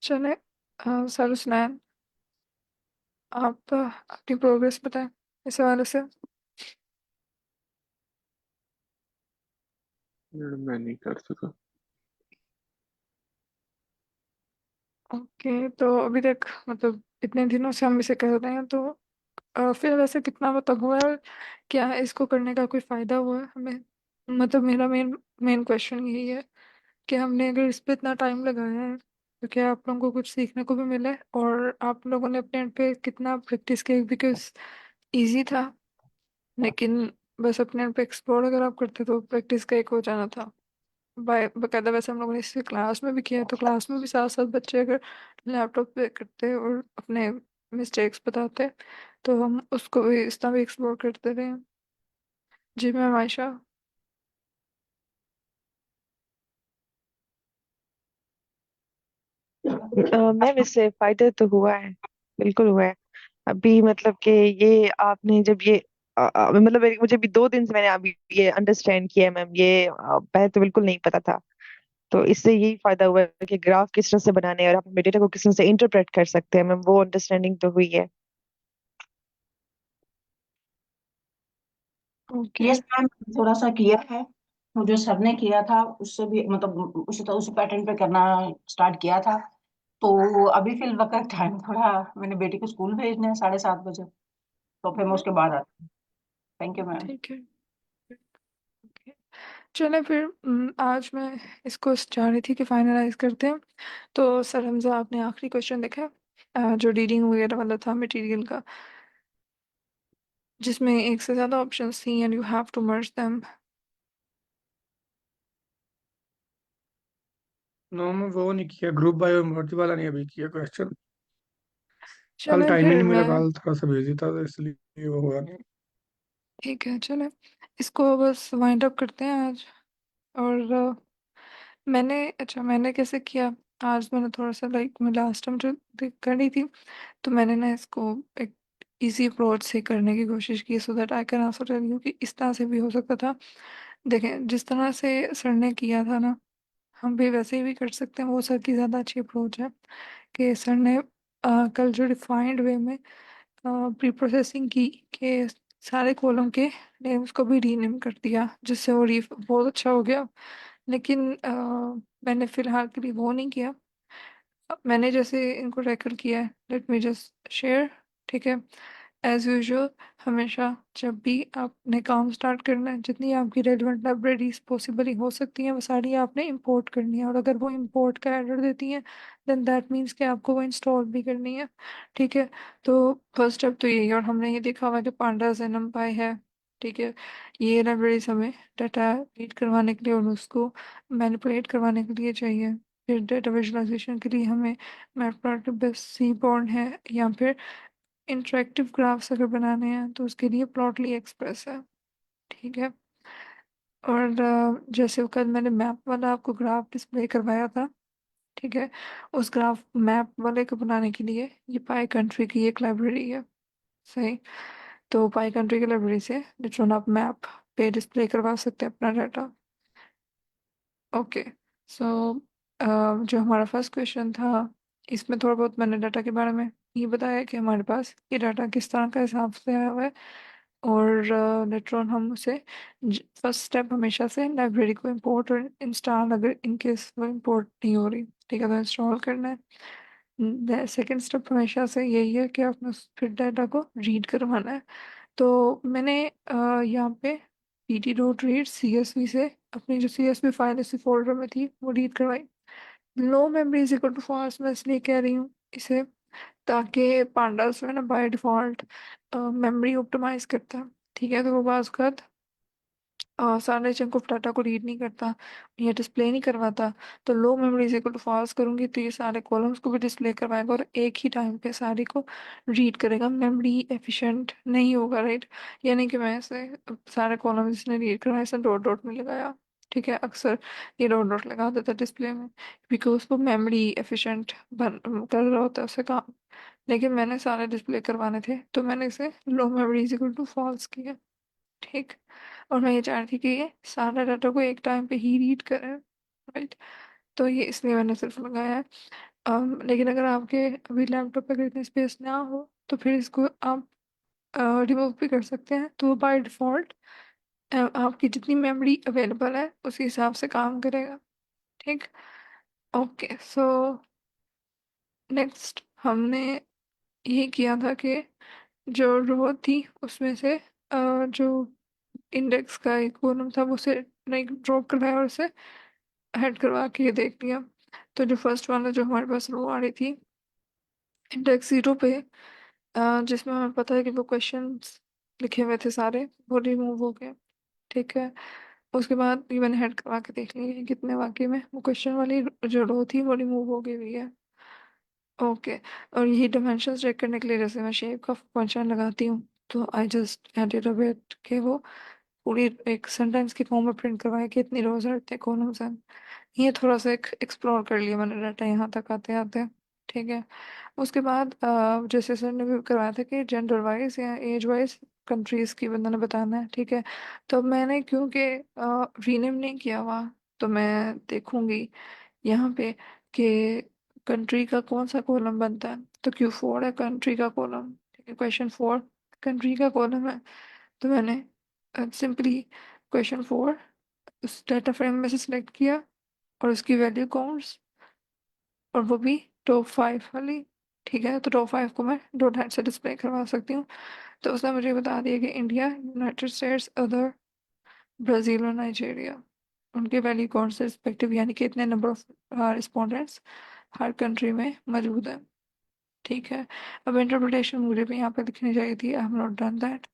चले सर सुनाएं। आप अपनी प्रोग्रेस बताएं इस हवाले से। मैडम मैं नहीं कर सका। ओके, तो अभी तक मतलब इतने दिनों से हम इसे कर रहे हैं, तो फिर वैसे कितना मतलब हुआ है? क्या इसको करने का कोई फायदा हुआ है हमें? मतलब मेरा मेन मेन क्वेश्चन यही है कि हमने अगर इस पे इतना टाइम लगाया है तो क्या आप लोगों को कुछ सीखने को भी मिला है, और आप लोगों ने अपने एंड पे कितना प्रैक्टिस किया? बिकॉज इजी था, लेकिन बस अपने एंड पे एक्सप्लोर अगर आप करते तो प्रैक्टिस का एक हो जाना था। बाकायदा वैसे हम लोगों ने इसे क्लास में भी किया है, तो क्लास में भी साथ साथ बच्चे अगर लैपटॉप पे करते और अपने मिस्टेक्स बताते तो हम उसको भी इस तरह भी एक्सप्लोर करते रहे। जी मैम आयशा। मैम इससे फायदा तो हुआ है, बिल्कुल हुआ है। अभी मतलब कि ये आपने जब ये मतलब मुझे भी 2 दिन से मैंने अभी ये अंडरस्टैंड किया है मैम। ये पहले तो बिल्कुल नहीं पता था। तो इससे यही फायदा हुआ है कि ग्राफ किस तरह से बनाने हैं और आप अपने डेटा को किस तरह से इंटरप्रेट कर सकते हैं मैम, वो अंडरस्टैंडिंग तो हुई है। ओके। यस मैम, थोड़ा सा किया है। वो जो सर ने किया था उससे भी मतलब उस पैटर्न पे करना स्टार्ट किया था। तो अभी फिल वक्त टाइम थोड़ा, मैंने बेटी को स्कूल भेजना है 7:30 बजे, तो फिर मैं उसके बाद आती हूँ। Thank you ma'am. ठीक है। ओके, चलें फिर। आज मैं इसको चाह रही थी कि फाइनलाइज करते हैं। तो सर हमजा, आपने आखिरी क्वेश्चन देखा है? जो रीडिंग वगैरह वाला था मटेरियल का, जिसमें एक से ज़्यादा ऑप्शंस थी and you have to merge them. No मैं वो नहीं किया, ग्रुप बायो इमोजी वाला नहीं अभी किया क्वेश्चन। कल चलें टाइम ही फिर नहीं मिला, मैं। कल थोड़ा सा बिजी था तो इसलिए वो हुआ नहीं। ठीक है, चलें इसको बस वाइंड अप करते हैं आज। और मैंने कैसे किया आज? मैंने थोड़ा सा लाइक मैं लास्ट टाइम जो करी थी, तो मैंने ना इसको एक इजी अप्रोच से करने की कोशिश की, so that I can answer tell you कि इस तरह से भी हो सकता था। देखें, जिस तरह से सर ने किया था ना, हम भी वैसे ही भी कर सकते हैं। वो सर की ज़्यादा अच्छी अप्रोच है कि सर ने कल जो डिफाइंड वे में प्री प्रोसेसिंग की के सारे कॉलम के नेम्स को भी रीनेम कर दिया, जिससे वो री बहुत अच्छा हो गया। लेकिन मैंने फिलहाल के लिए वो नहीं किया। मैंने जैसे इनको टैकल किया है, लेट मी जस्ट शेयर। ठीक है, एज यूजुअल हमेशा जब भी आपने काम स्टार्ट करना है, जितनी आपकी रेलिवेंट लाइब्रेरीज पॉसिबली हो सकती हैं वो सारी आपने इंपोर्ट करनी है, और अगर वो इंपोर्ट का एरर देती हैं देन दैट मीन्स कि आपको वो इंस्टॉल भी करनी है। ठीक है, तो फर्स्ट स्टेप तो यही है। और हमने ये देखा हुआ कि पांडास एंड numpy है। ठीक है, ये लाइब्रेरीज हमें डाटा रीड करवाने के लिए और उसको मैनिपुलेट करवाने के लिए चाहिए। फिर डेटा विजुअलाइजेशन के लिए हमें मैटप्लॉटलिब, सीबॉर्न है, या फिर इंटरेक्टिव ग्राफ्स अगर बनाने हैं तो उसके लिए प्लॉटली एक्सप्रेस है। ठीक है, और जैसे कल मैंने मैप वाला आपको ग्राफ डिस्प्ले करवाया था। ठीक है, उस ग्राफ मैप वाले को बनाने के लिए ये पाई कंट्री की एक लाइब्रेरी है। सही, तो पाई कंट्री की लाइब्रेरी से लिटरल आप मैप पे डिस्प्ले करवा सकते हैं अपना डाटा। ओके, सो जो हमारा फर्स्ट क्वेश्चन था, इसमें थोड़ा बहुत मैंने डाटा के बारे में ये बताया कि हमारे पास ये डाटा किस तरह का हिसाब से आया हुआ है। और लेटर ऑन हम उसे फर्स्ट स्टेप हमेशा से लाइब्रेरी को इंपोर्ट और इंस्टॉल, अगर इनकेस वो इंपोर्ट नहीं हो रही, ठीक है, तो इंस्टॉल करना है। सेकंड स्टेप हमेशा से यही है कि आपने फिर डाटा को रीड करवाना है। तो मैंने यहाँ पे pt.read CSV से अपनी जो CSV फाइल इसी फोल्डर में थी वो रीड करवाई। Low memory is equal to false, मैं इसलिए कह रही हूँ इसे ताकि पांडास में ना बाय डिफॉल्ट मेमोरी ऑप्टिमाइज करता है। ठीक है, तो वो बात कर सारे चंक ऑफ डाटा को रीड नहीं करता, ये डिस्प्ले नहीं करवाता। तो low memory is equal to false करूंगी तो ये सारे कॉलम्स को भी डिस्प्ले करवाएगा और एक ही टाइम पे सारी को रीड करेगा। मेमोरी एफिशिएंट नहीं होगा, राइट? यानी कि मैं ऐसे सारे कॉलम जिसने रीड करवाए इसे डॉट डॉट में लगाया। ठीक है, अक्सर ये डॉट डॉट लगा देता डिस्प्ले में, बिकॉज वो मेमोरी एफिशिएंट बन कर रहा होता है उसे काम। लेकिन मैंने सारे डिस्प्ले करवाने थे तो मैंने इसे low memory is equal to false किया। ठीक, और मैं ये चाह रही थी कि ये सारा डाटा को एक टाइम पे ही रीड करें, राइट? तो ये इसलिए मैंने सिर्फ लगाया है। लेकिन अगर आपके अभी लैपटॉप पे अगर इतनी स्पेस ना हो तो फिर इसको आप रिमूव भी कर सकते हैं, तो बाय डिफ़ॉल्ट आपकी जितनी मेमोरी अवेलेबल है उसी हिसाब से काम करेगा। ठीक। ओके, सो नेक्स्ट हमने ये किया था कि जो रो थी उसमें से जो इंडेक्स का एक कॉलम था वो उसे लाइक ड्रॉप करवाया और उसे ऐड करवा के ये देख लिया। तो जो फर्स्ट वाला जो हमारे पास रो आ रही थी इंडेक्स 0 पे, जिसमें हमें पता है कि वो क्वेश्चंस लिखे हुए थे सारे, वो रिमूव हो गए। ठीक है। उसके बाद ये मैंने हेड करवा के देख लिया कि कितने वाकई में वो क्वेश्चन वाली जो रो थी वो रिमूव हो गई हुई है। ओके। और यही डायमेंशन चेक करने के लिए जैसे मैं शेप का फंक्शन लगाती हूँ, तो I just edit a bit के वो पूरी एक सेंटेंस की फॉर्म में प्रिंट करवाया कि इतनी रोज और इतने कॉलम्स हैं। ये थोड़ा सा एक एक्सप्लोर कर लिया मैंने डाटा यहाँ तक आते आते। ठीक है। उसके बाद जैसे सर ने भी करवाया था कि जेंडर वाइज या एज वाइज कंट्रीज की बंदा ने बताना है। ठीक है। तो मैंने क्योंकि रीनेम नहीं किया हुआ, तो मैं देखूंगी यहाँ पे कि कंट्री का कौन सा कॉलम बनता है। तो Q4 है कंट्री का कॉलम। ठीक है, क्वेश्चन 4 कंट्री का कॉलम है। तो मैंने सिंपली क्वेश्चन 4 उस डाटा फ्रेम में से सिलेक्ट किया और उसकी वैल्यू काउंट्स, और वो भी टॉप 5 वाली। ठीक है, तो टॉप 5 को मैं डॉट हेड से डिस्प्ले करवा सकती हूँ। तो उसने मुझे बता दिया कि India, United states, other, Brazil और नाइजीरिया, उनके वैल्यू काउंट से रिस्पेक्टिव, यानी कि इतने number of respondents her country में मौजूद है। ठीक है। अब इंटरप्रिटेशन मुझे भी यहाँ पे लिखनी चाहिए थी, I have not done that.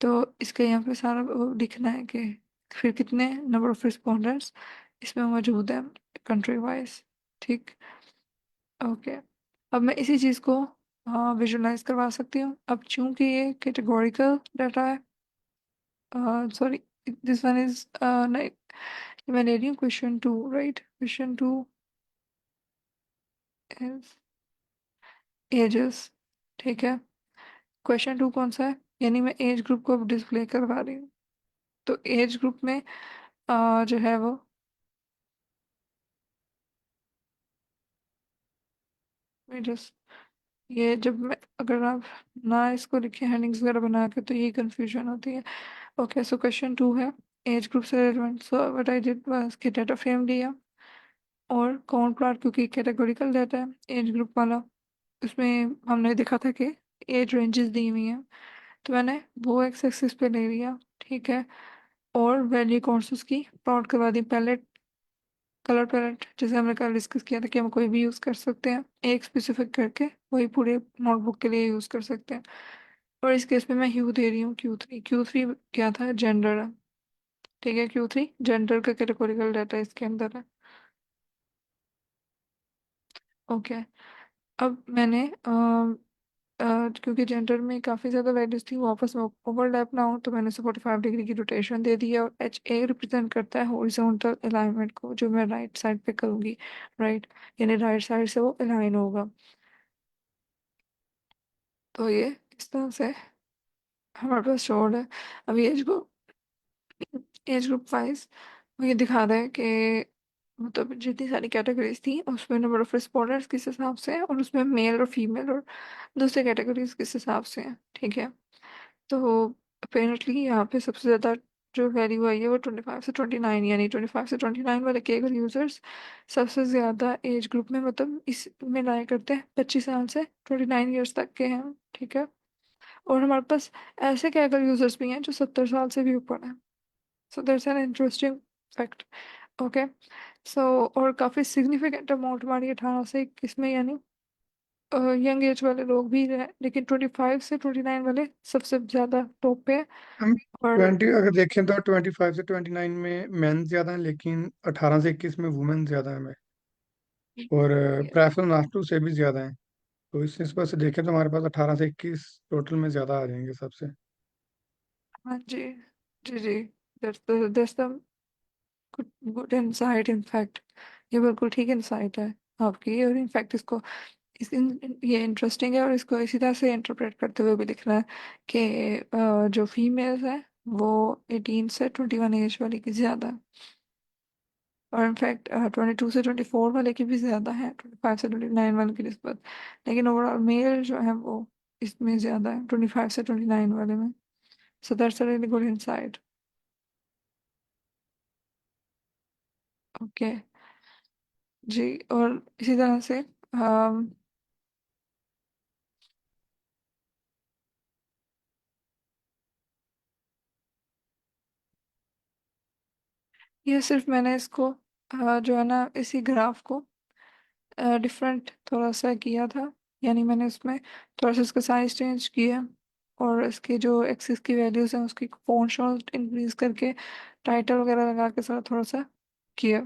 तो इसके यहाँ पे सारा वो लिखना है कि फिर कितने नंबर ऑफ रिस्पोंडेंट्स इसमें मौजूद है कंट्री वाइज। ठीक। ओके। अब मैं इसी चीज़ को विजुलाइज करवा सकती हूँ। अब चूंकि ये कैटेगोरिकल डाटा है, sorry, this one is like, मैं ले रही हूँ question 2, right. Question 2 is ages. ठीक है। क्वेश्चन 2 कौन सा है, यानी मैं एज ग्रुप को डिस्प्ले करवा रही हूँ। तो एज ग्रुप में जो है वो जस्ट, ये जब मैं, अगर आप ना इसको लिखे हेडिंग्स वगैरह बना के तो ये कंफ्यूजन होती है। ओके, सो क्वेश्चन 2 है एज ग्रुप से relevant. So what I did was कि डाटा फ्रेम लिया और काउंट प्लॉट, क्योंकि कैटेगोरिकल डाटा है एज ग्रुप वाला, उसमें हमने देखा था कि एज रेंजेस दी हुई हैं, तो मैंने वो एक्स एक्सिस पे ले लिया। ठीक है। और वैल्यू काउंट्स की प्लॉट करवा दी। पैलेट, कलर पैलेट, जैसे हमने कल डिस्कस किया था कि हम कोई भी यूज़ कर सकते हैं एक स्पेसिफिक करके, वही पूरे नोटबुक के लिए यूज़ कर सकते हैं। और इस केस में मैं ह्यू दे रही हूँ Q3। Q3 क्या था, जेंडर है। ठीक है, Q3 जेंडर का कैटेगोरिकल डाटा इसके अंदर है। ओके। अब मैंने क्योंकि जेंडर में काफ़ी ज़्यादा वैल्यूज थी वो आपस में ओवरलैप ना हो, तो मैंने उसे 45 डिग्री की रोटेशन दे दी है। और HA रिप्रेजेंट करता है हॉरिजॉन्टल अलाइनमेंट को, जो मैं राइट साइड पे करूँगी। राइट, यानी राइट साइड से वो अलाइन होगा। तो ये इस तरह से हमारे पास शोड है। अभी एज ग्रुप वाइज वो ये दिखा रहा है कि मतलब जितनी सारी कैटेगरीज थी उसमें नंबर ऑफ रिस्पॉन्डर्स किस हिसाब से है, और उसमें मेल और फीमेल और दूसरे कैटेगरीज किस हिसाब से हैं। ठीक है। तो अपेरेंटली यहाँ पे सबसे ज़्यादा जो वैल्यू आई है वो 25 से 29, यानी 25 से 29 वाले के अगर यूज़र्स सबसे ज़्यादा एज ग्रुप में, मतलब इस में लाया करते हैं 25 साल से 29 ईयर्स तक के हैं। ठीक है। और हमारे पास ऐसे कैगल यूजर्स भी हैं जो 70 साल से भी ऊपर हैं। So that's an interesting fact. Okay. So और काफ़ी सिग्निफिकेंट अमाउंट हमारी 18 से 21 में, यानी यंग एज वाले लोग भी हैं, लेकिन 25 से 29 वाले सबसे ज़्यादा टॉप पे हैं। हम और 20 अगर देखें तो 25 से 29 में मेन ज्यादा हैं, लेकिन 18 से 21 में वुमेन ज्यादा है। और प्रेफरेंस लास्ट टू से भी ज्यादा है। तो इस निस्बत से देखें तो हमारे पास 18 से 21 टोटल में ज्यादा आ जाएंगे सबसे। हाँ जी, जी जी, that's the good good insight in fact. ये बिल्कुल ठीक इनसाइट है आपकी। और इनफैक्ट इसको ये इंटरेस्टिंग है, और इसको इसी तरह से इंटरप्रेट करते हुए भी लिखना है कि जो फीमेल्स हैं वो 18 से 21 एज वाली की ज़्यादा है। और इनफैक्ट 22 से 24 वाले की भी ज़्यादा है 25 से 29 वाले की निस्बत। लेकिन ओवरऑल मेल जो है वो इसमें ज़्यादा है 25 से 29 वाले में। So that's a really good insight. Okay जी। और इसी तरह से ये सिर्फ मैंने इसको जो है ना इसी ग्राफ को डिफरेंट थोड़ा सा किया था। यानी मैंने उसमें थोड़ा सा इसका साइज चेंज किया और इसके जो एक्सिस की वैल्यूज हैं उसकी फॉन्ट इंक्रीज करके टाइटल वगैरह लगा के सारा थोड़ा सा किया।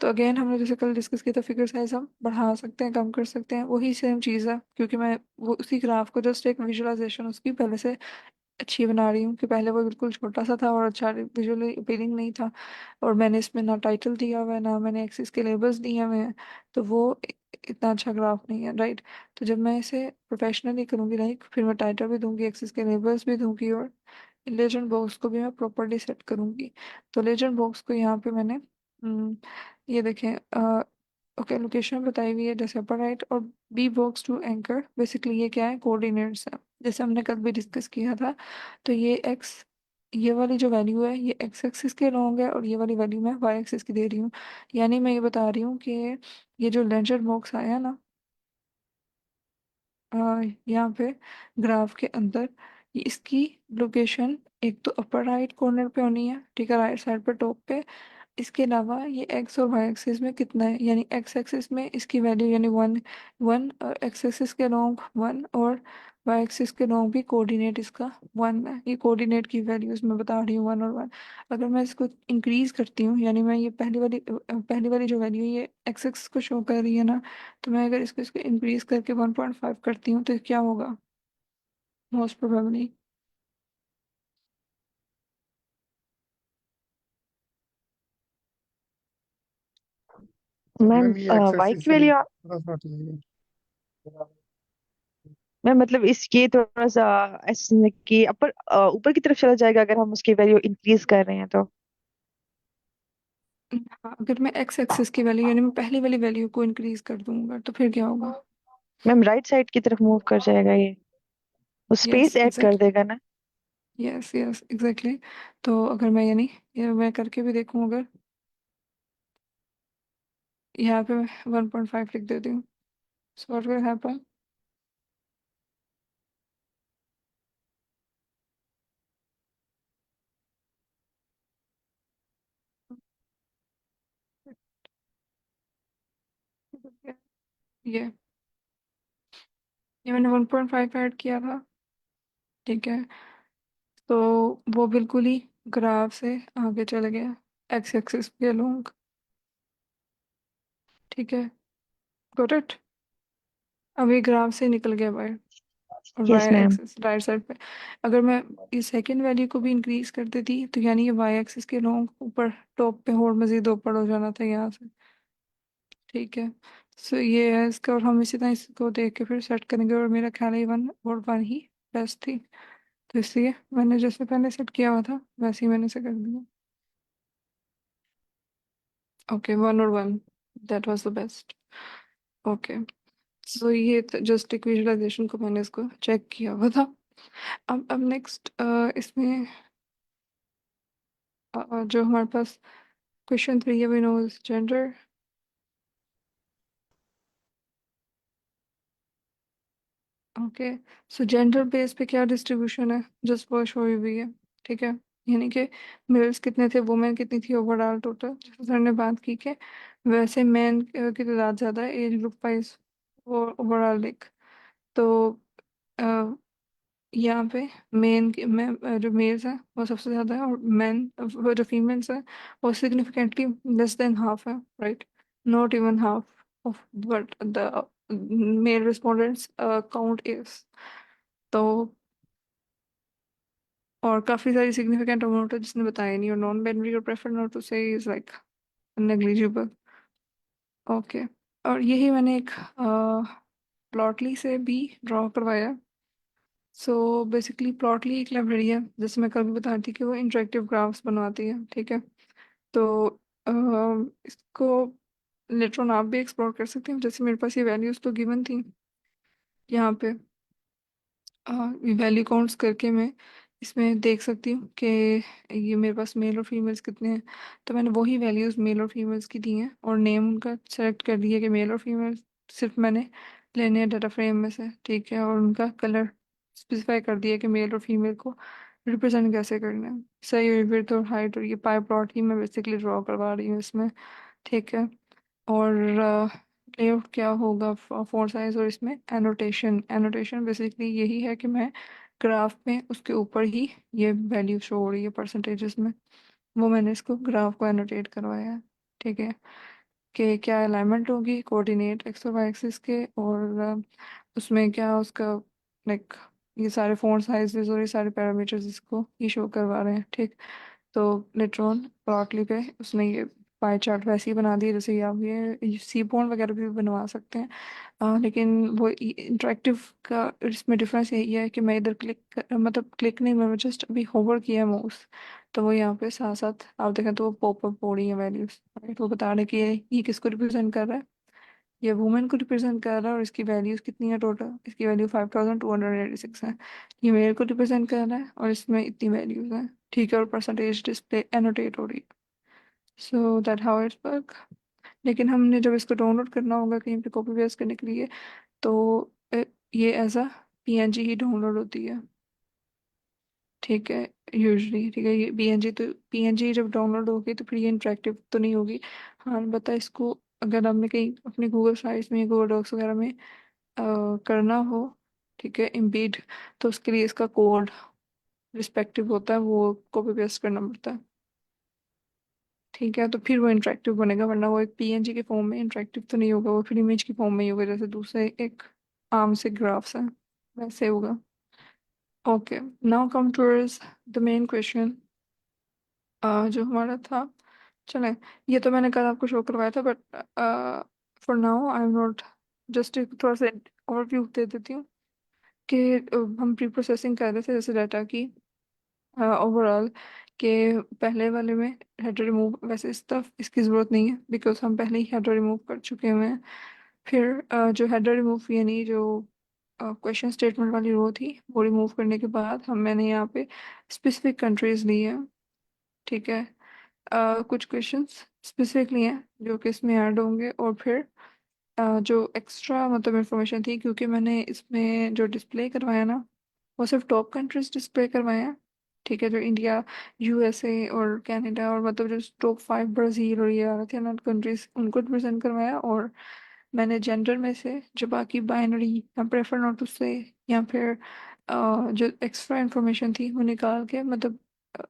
तो अगेन हमने जैसे कल डिस्कस किया था फिगर साइज हम बढ़ा सकते हैं कम कर सकते हैं, वही सेम चीज़ है क्योंकि मैं वो उसी ग्राफ को जस्ट एक विजुअलाइजेशन उसकी पहले से अच्छी बना रही हूँ कि पहले वो बिल्कुल छोटा सा था और अच्छा विजुअली अपीलिंग नहीं था। और मैंने इसमें ना टाइटल दिया हुआ है ना मैंने एक्सिस के लेबल्स दिए हुए हैं, तो वो इतना अच्छा ग्राफ नहीं है, राइट। तो जब मैं इसे प्रोफेशनली करूँगी लाइक फिर मैं टाइटल भी दूंगी एक्सिस के लेबल्स भी दूंगी और लेजेंड बॉक्स को भी मैं प्रॉपरली सेट करूँगी। तो लेजेंड बॉक्स को यहाँ पे मैंने ये देखें ओके लोकेशन बताई हुई है जैसे अपर राइट, और B box to anchor basically ये क्या है कोऑर्डिनेट्स है जैसे हमने कल भी डिस्कस किया था। तो ये एक्स ये वाली जो वैल्यू है ये एक्स एक्सिस के लॉन्ग है और ये वाली वैल्यू मैं वाई एक्सिस की दे रही हूँ। यानी मैं ये बता रही हूँ कि ये जो लेजेंड बॉक्स आया ना यहाँ पे ग्राफ के अंदर ये इसकी लोकेशन एक तो अपर राइट कॉर्नर पे होनी है, ठीक है, राइट साइड पे टॉप पे। इसके अलावा ये एक्स और वाई एक्सिस में कितना है, यानी एक्स एक्सिस में इसकी वैल्यू यानी 1 1, और एक्स एक्सिस के लॉन्ग 1 और वाई एक्सिस के लॉन्ग भी कोऑर्डिनेट इसका 1 है। ये कोऑर्डिनेट की वैल्यूज मैं बता रही हूँ 1 और 1। अगर मैं इसको इंक्रीज करती हूँ यानी मैं ये पहली वाली जो वैल्यू ये एक्स एक्सिस को शो कर रही है ना, तो मैं अगर इसको इसको इंक्रीज करके 1.5 करती हूँ तो क्या होगा मोस्ट प्रोबेबली। मैम मैम ये वाई एक्सरसाइज की से वैल्यू थोड़ा सा हट जाइए। मैम मतलब इसके थोड़ा सा ऐसे कि अपर ऊपर की तरफ चला जाएगा अगर हम उसकी वैल्यू इंक्रीज कर रहे हैं तो। हाँ, अगर मैं एक्स एक्सिस की वैल्यू यानी मैं पहली वाली वैल्यू को इंक्रीज कर दूंगा तो फिर क्या होगा। मैम राइट साइड की तरफ मूव कर जाएगा ये, वो यस स्पेस ऐड कर एग्जैक्टली। देगा ना। Yes yes exactly. तो अगर मैं यानी ये मैं करके भी देखूँ अगर यहाँ पे मैं 1.5 लिख देती हूँ सो व्हाट विल हैपन। ये ये मैंने 1.5 ऐड किया था, ठीक है। तो वो बिल्कुल ही ग्राफ से आगे चले गया एक्स एक्सिस पे लूंग, ठीक है, गॉट इट। अभी ग्राफ से निकल गया बाहर और yes why ma'am. Axis right side पे। अगर मैं इस सेकंड वैल्यू को भी इंक्रीज कर देती तो यानी ये वाई एक्सिस के लॉन्ग ऊपर टॉप पे और मजीद ऊपर हो जाना था यहाँ से, ठीक है। सो ये है इसका और हम इसी तरह इसको देख के फिर सेट करेंगे और मेरा ख्याल है 1 और 1 ही बेस्ट थी। तो इसलिए मैंने जैसे पहले सेट किया हुआ था वैसे ही मैंने इसे कर दिया। ओके 1 और 1 that was the best. Okay so ये जस्ट एक विजुअलाइजेशन को मैंने इसको चेक किया हुआ था। अब नेक्स्ट इसमें जो हमारे पास क्वेश्चन 3 है we know gender. Okay so gender base पे क्या डिस्ट्रीब्यूशन है जस्ट वो शो हुई है, ठीक है। यानी कि मेल्स कितने थे वुमेन कितनी थी ओवरऑल टोटल जैसे सर ने बात की कि वैसे मेन की तादाद ज़्यादा है एज ग्रुप वाइज वो ओवरऑल देख। तो यहाँ पे जो मेल्स हैं वो सबसे ज़्यादा है और मैन वो जो फीमेल्स हैं वो सिग्निफिकेंटली लेस देन हाफ है, right, not even half of what the male respondents count is. तो और काफ़ी सारी सिग्निफिकेंट अमाउंट है जिसने बताया नहीं और नॉन बाइनरी और प्रेफर नॉट टू से इज लाइक नेग्लिजिबल। ओके और यही मैंने एक प्लॉटली से भी ड्रॉ करवाया। सो बेसिकली प्लॉटली एक लाइब्रेरी है जैसे मैं कल भी बता रही थी कि वो इंटरेक्टिव ग्राफ्स बनवाती है, ठीक है। तो इसको लेटर ऑन आप भी एक्सप्लोर कर सकते हैं। जैसे मेरे पास ये वैल्यूज तो गिवन थी यहाँ पे, वैल्यू काउंट्स करके मैं इसमें देख सकती हूँ कि ये मेरे पास मेल और फीमेल्स कितने हैं। तो मैंने वही वैल्यूज़ मेल और फीमेल्स की दी हैं और नेम उनका सेलेक्ट कर दिया कि मेल और फीमेल सिर्फ मैंने लेने हैं डाटा फ्रेम में से, ठीक है। और उनका कलर स्पेसिफाई कर दिया कि मेल और फीमेल को रिप्रेजेंट कैसे करना है। सही विड्थ और हाइट और ये पाई प्लॉट ही मैं बेसिकली ड्रॉ करवा रही हूँ इसमें, ठीक है। और लेआउट क्या होगा, फॉन्ट साइज, और इसमें एनोटेशन। एनोटेशन बेसिकली यही है कि मैं ग्राफ में उसके ऊपर ही ये वैल्यू शो हो रही है परसेंटेजेस में, वो मैंने इसको ग्राफ को एनोटेट करवाया है, ठीक है। कि क्या अलाइनमेंट होगी कोऑर्डिनेट एक्स और वाई एक्सिस के, और उसमें क्या उसका लाइक ये सारे फॉन्ट साइजेस और ये सारे पैरामीटर्स इसको ये शो करवा रहे हैं, ठीक। तो लेट्रॉन प्लॉटली पे उसने ये पाई चार्ट वैसे ही बना दिया जैसे ये आप ये सी बॉन्ड वगैरह भी बनवा सकते हैं। लेकिन वो इंटरेक्टिव का इसमें डिफरेंस यही है कि मैं इधर मतलब क्लिक नहीं, मैं जस्ट अभी होवर किया है माउस, तो वो यहाँ पे साथ साथ आप देखें तो वो पॉपअप हो रही है वैल्यूज, राइट। वो बता रहे कि ये किसको रिप्रेजेंट कर रहा है, ये वुमेन को रिप्रेजेंट कर रहा है और इसकी वैल्यूज कितनी है टोटल, इसकी वैल्यू 5286 है। ये मेल को रिप्रेजेंट कर रहा है और इसमें इतनी वैल्यूज हैं, ठीक है। और परसेंटेज डिस्प्ले एनोटेट हो रही है। So that how it's work. लेकिन हमने जब इसको डाउनलोड करना होगा कहीं पे कॉपी पेस्ट करने के लिए, तो ये एज अ पीएनजी ही डाउनलोड होती है, ठीक है। यूजली, ठीक है। ये पीएनजी तो पीएनजी जब डाउनलोड होगी तो फिर ये इंटरेक्टिव तो नहीं होगी। हाँ बता, इसको अगर हमने कहीं अपने गूगल साइट्स में, गूगल डॉक्स वगैरह में करना हो, ठीक है, एम्बेड, तो उसके लिए इसका कोड रिस्पेक्टिव होता है, वो कॉपी पेस्ट करना पड़ता है, ठीक है। तो फिर वो इंटरेक्टिव बनेगा, वरना वो एक पीएनजी के फॉर्म में इंटरेक्टिव तो नहीं होगा, वो फिर इमेज की फॉर्म में ही होगा, जैसे दूसरे एक आर्म से ग्राफ्स हैं वैसे होगा। Okay, now come towards the main question जो हमारा था। चले, ये तो मैंने कल आपको शो करवाया था, but for now I am not, just थोड़ा सा ओवरव्यू दे देती हूँ कि हम प्री प्रोसेसिंग कर रहे थे जैसे डाटा की ओवरऑल, के पहले वाले में हेडर रिमूव, वैसे इस तरफ इसकी ज़रूरत नहीं है बिकॉज हम पहले ही हेडर रिमूव कर चुके हुए हैं। फिर जो हेडर रिमूव यानी जो क्वेश्चन स्टेटमेंट वाली रो थी वो रिमूव करने के बाद मैंने यहाँ पे स्पेसिफिक कंट्रीज ली है, ठीक है। कुछ क्वेश्चंस स्पेसिफिकली हैं जो कि इसमें ऐड होंगे, और फिर जो एक्स्ट्रा मतलब इंफॉर्मेशन थी, क्योंकि मैंने इसमें जो डिस्प्ले करवाया ना वो सिर्फ टॉप कंट्रीज डिस्प्ले करवाए हैं, ठीक है। जो इंडिया, यूएसए और कनाडा, और मतलब जो टॉप 5 ब्राज़ील और ये आ रहे थे ना कंट्रीज, उनको रिप्रेजेंट करवाया। और मैंने जेंडर में से जो बाकी बाइनरी या प्रेफर नॉट टू से या फिर जो एक्स्ट्रा इंफॉर्मेशन थी वो निकाल के, मतलब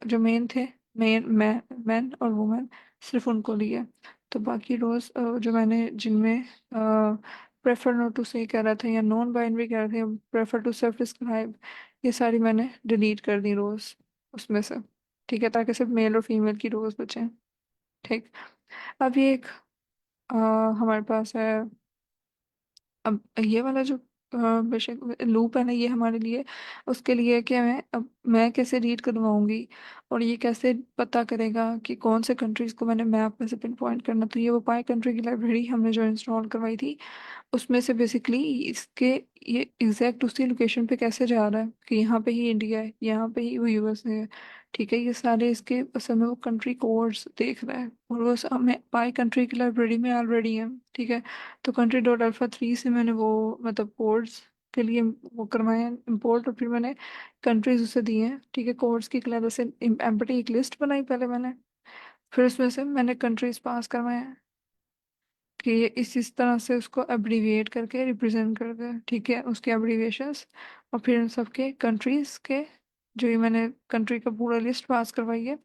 जो मेन थे, मैन और वुमेन, सिर्फ उनको लिए। तो बाकी रोज जो मैंने जिनमें प्रेफर नॉट टू से कह रहा था या नॉन बाइनरी कह रहे थे, प्रेफर टू सेल्फ डिस्क्राइब, ये सारी मैंने डिलीट कर दी रोज उसमें से, ठीक है, ताकि सिर्फ मेल और फीमेल की रोज बचें, ठीक। अब ये एक अ, हमारे पास है। अब ये वाला जो बेशक लूप है ना, ये हमारे लिए उसके लिए क्या है, अब मैं कैसे रीड करवाऊंगी और ये कैसे पता करेगा कि कौन से कंट्रीज को मैंने मैप में से पिन पॉइंट करना। तो ये वो पाई कंट्री की लाइब्रेरी हमने जो इंस्टॉल करवाई थी उसमें से बेसिकली इसके ये एग्जैक्ट उसी लोकेशन पे कैसे जा रहा है कि यहाँ पे ही इंडिया है, यहाँ पे ही वो यूएसए है, ठीक है। ये सारे इसके असल में वो कंट्री कोड्स देख रहा है, और वो हमें पाई कंट्री की लाइब्रेरी में ऑलरेडी है, ठीक है। तो कंट्री डॉट अल्फा 3 से मैंने वो मतलब कोड्स के लिए वो करवाए इंपोर्ट, और फिर मैंने कंट्रीज उसे दिए हैं, ठीक है। कोड्स की क्लास जैसे एम्पटी एक लिस्ट बनाई पहले मैंने, फिर उसमें से मैंने कंट्रीज पास करवाए हैं कि ये इस तरह से उसको एब्रीविएट करके रिप्रेजेंट कर दे, ठीक है, उसके एब्रीविएशंस। और फिर इन सबके कंट्रीज के जो ये मैंने कंट्री का पूरा लिस्ट पास करवाई है,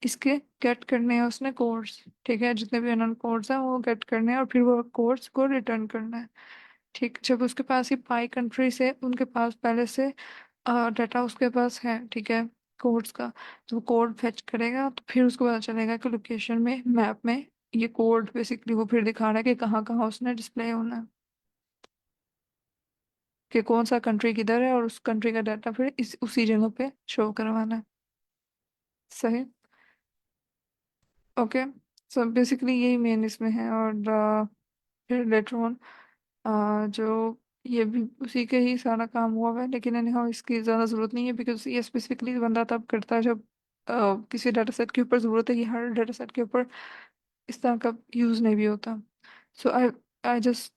इसके गेट करने हैं उसने कोड्स, ठीक है। जितने भी अननोन कोड्स हैं वो गेट करने हैं और फिर वो कोड्स को रिटर्न करना है, ठीक। जब उसके पास ये पाई कंट्री से उनके पास पहले से डाटा उसके पास है, ठीक है, कोड्स का, तो वो कोड फेच करेगा तो फिर उसको पता चलेगा कि लोकेशन में मैप में ये कोड बेसिकली वो फिर दिखा रहा है कि कहाँ कहाँ उसने डिस्प्ले होना है, कि कौन सा कंट्री किधर है, और उस कंट्री का डाटा फिर इस उसी जगह पे शो करवाना है, सही। ओके, सो बेसिकली यही मेन इसमें है। और फिर लेटर ऑन जो ये भी उसी के ही सारा काम हुआ हुआ है, लेकिन anyhow इसकी ज़्यादा ज़रूरत नहीं है, बिकॉज ये स्पेसिफिकली बंदा तब करता है जब किसी डाटा सेट के ऊपर ज़रूरत है कि हर डाटा सेट के ऊपर इस तरह का यूज़ नहीं भी होता। So I I just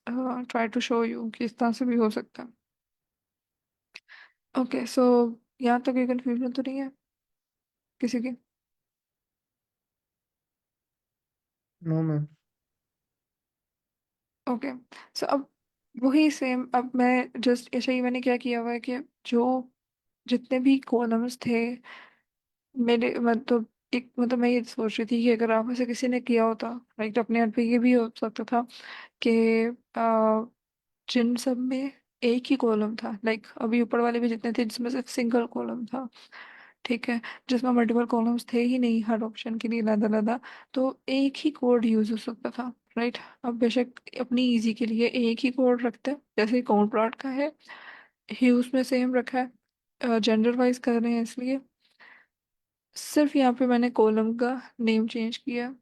try to show you कि इस तरह से भी हो सकता है। ओके, सो यहाँ तक कोई कन्फ्यूजन तो नहीं है किसी की? No ma'am. ओके, सो अब वही सेम, अब मैं जस्ट ऐसे ही मैंने क्या किया हुआ है कि जो जितने भी कॉलम्स थे मेरे, मतलब एक, मतलब मैं ये सोच रही थी कि अगर आप में से किसी ने किया होता, लाइक अपने आप पे ये भी हो सकता था कि अ, जिन सब में एक ही कॉलम था, लाइक अभी ऊपर वाले भी जितने थे जिसमें सिर्फ सिंगल कॉलम था, ठीक है, जिसमें मल्टीपल कॉलम्स थे ही नहीं हर ऑप्शन के लिए अलग अलग, तो एक ही कोड यूज हो सकता था, राइट। अब बेशक अपनी इजी के लिए एक ही कोड रखते हैं, जैसे काउंट प्लॉट का है, ह्यूज में सेम रखा है, जेंडर वाइज कर रहे हैं इसलिए सिर्फ यहाँ पे मैंने कॉलम का नेम चेंज किया।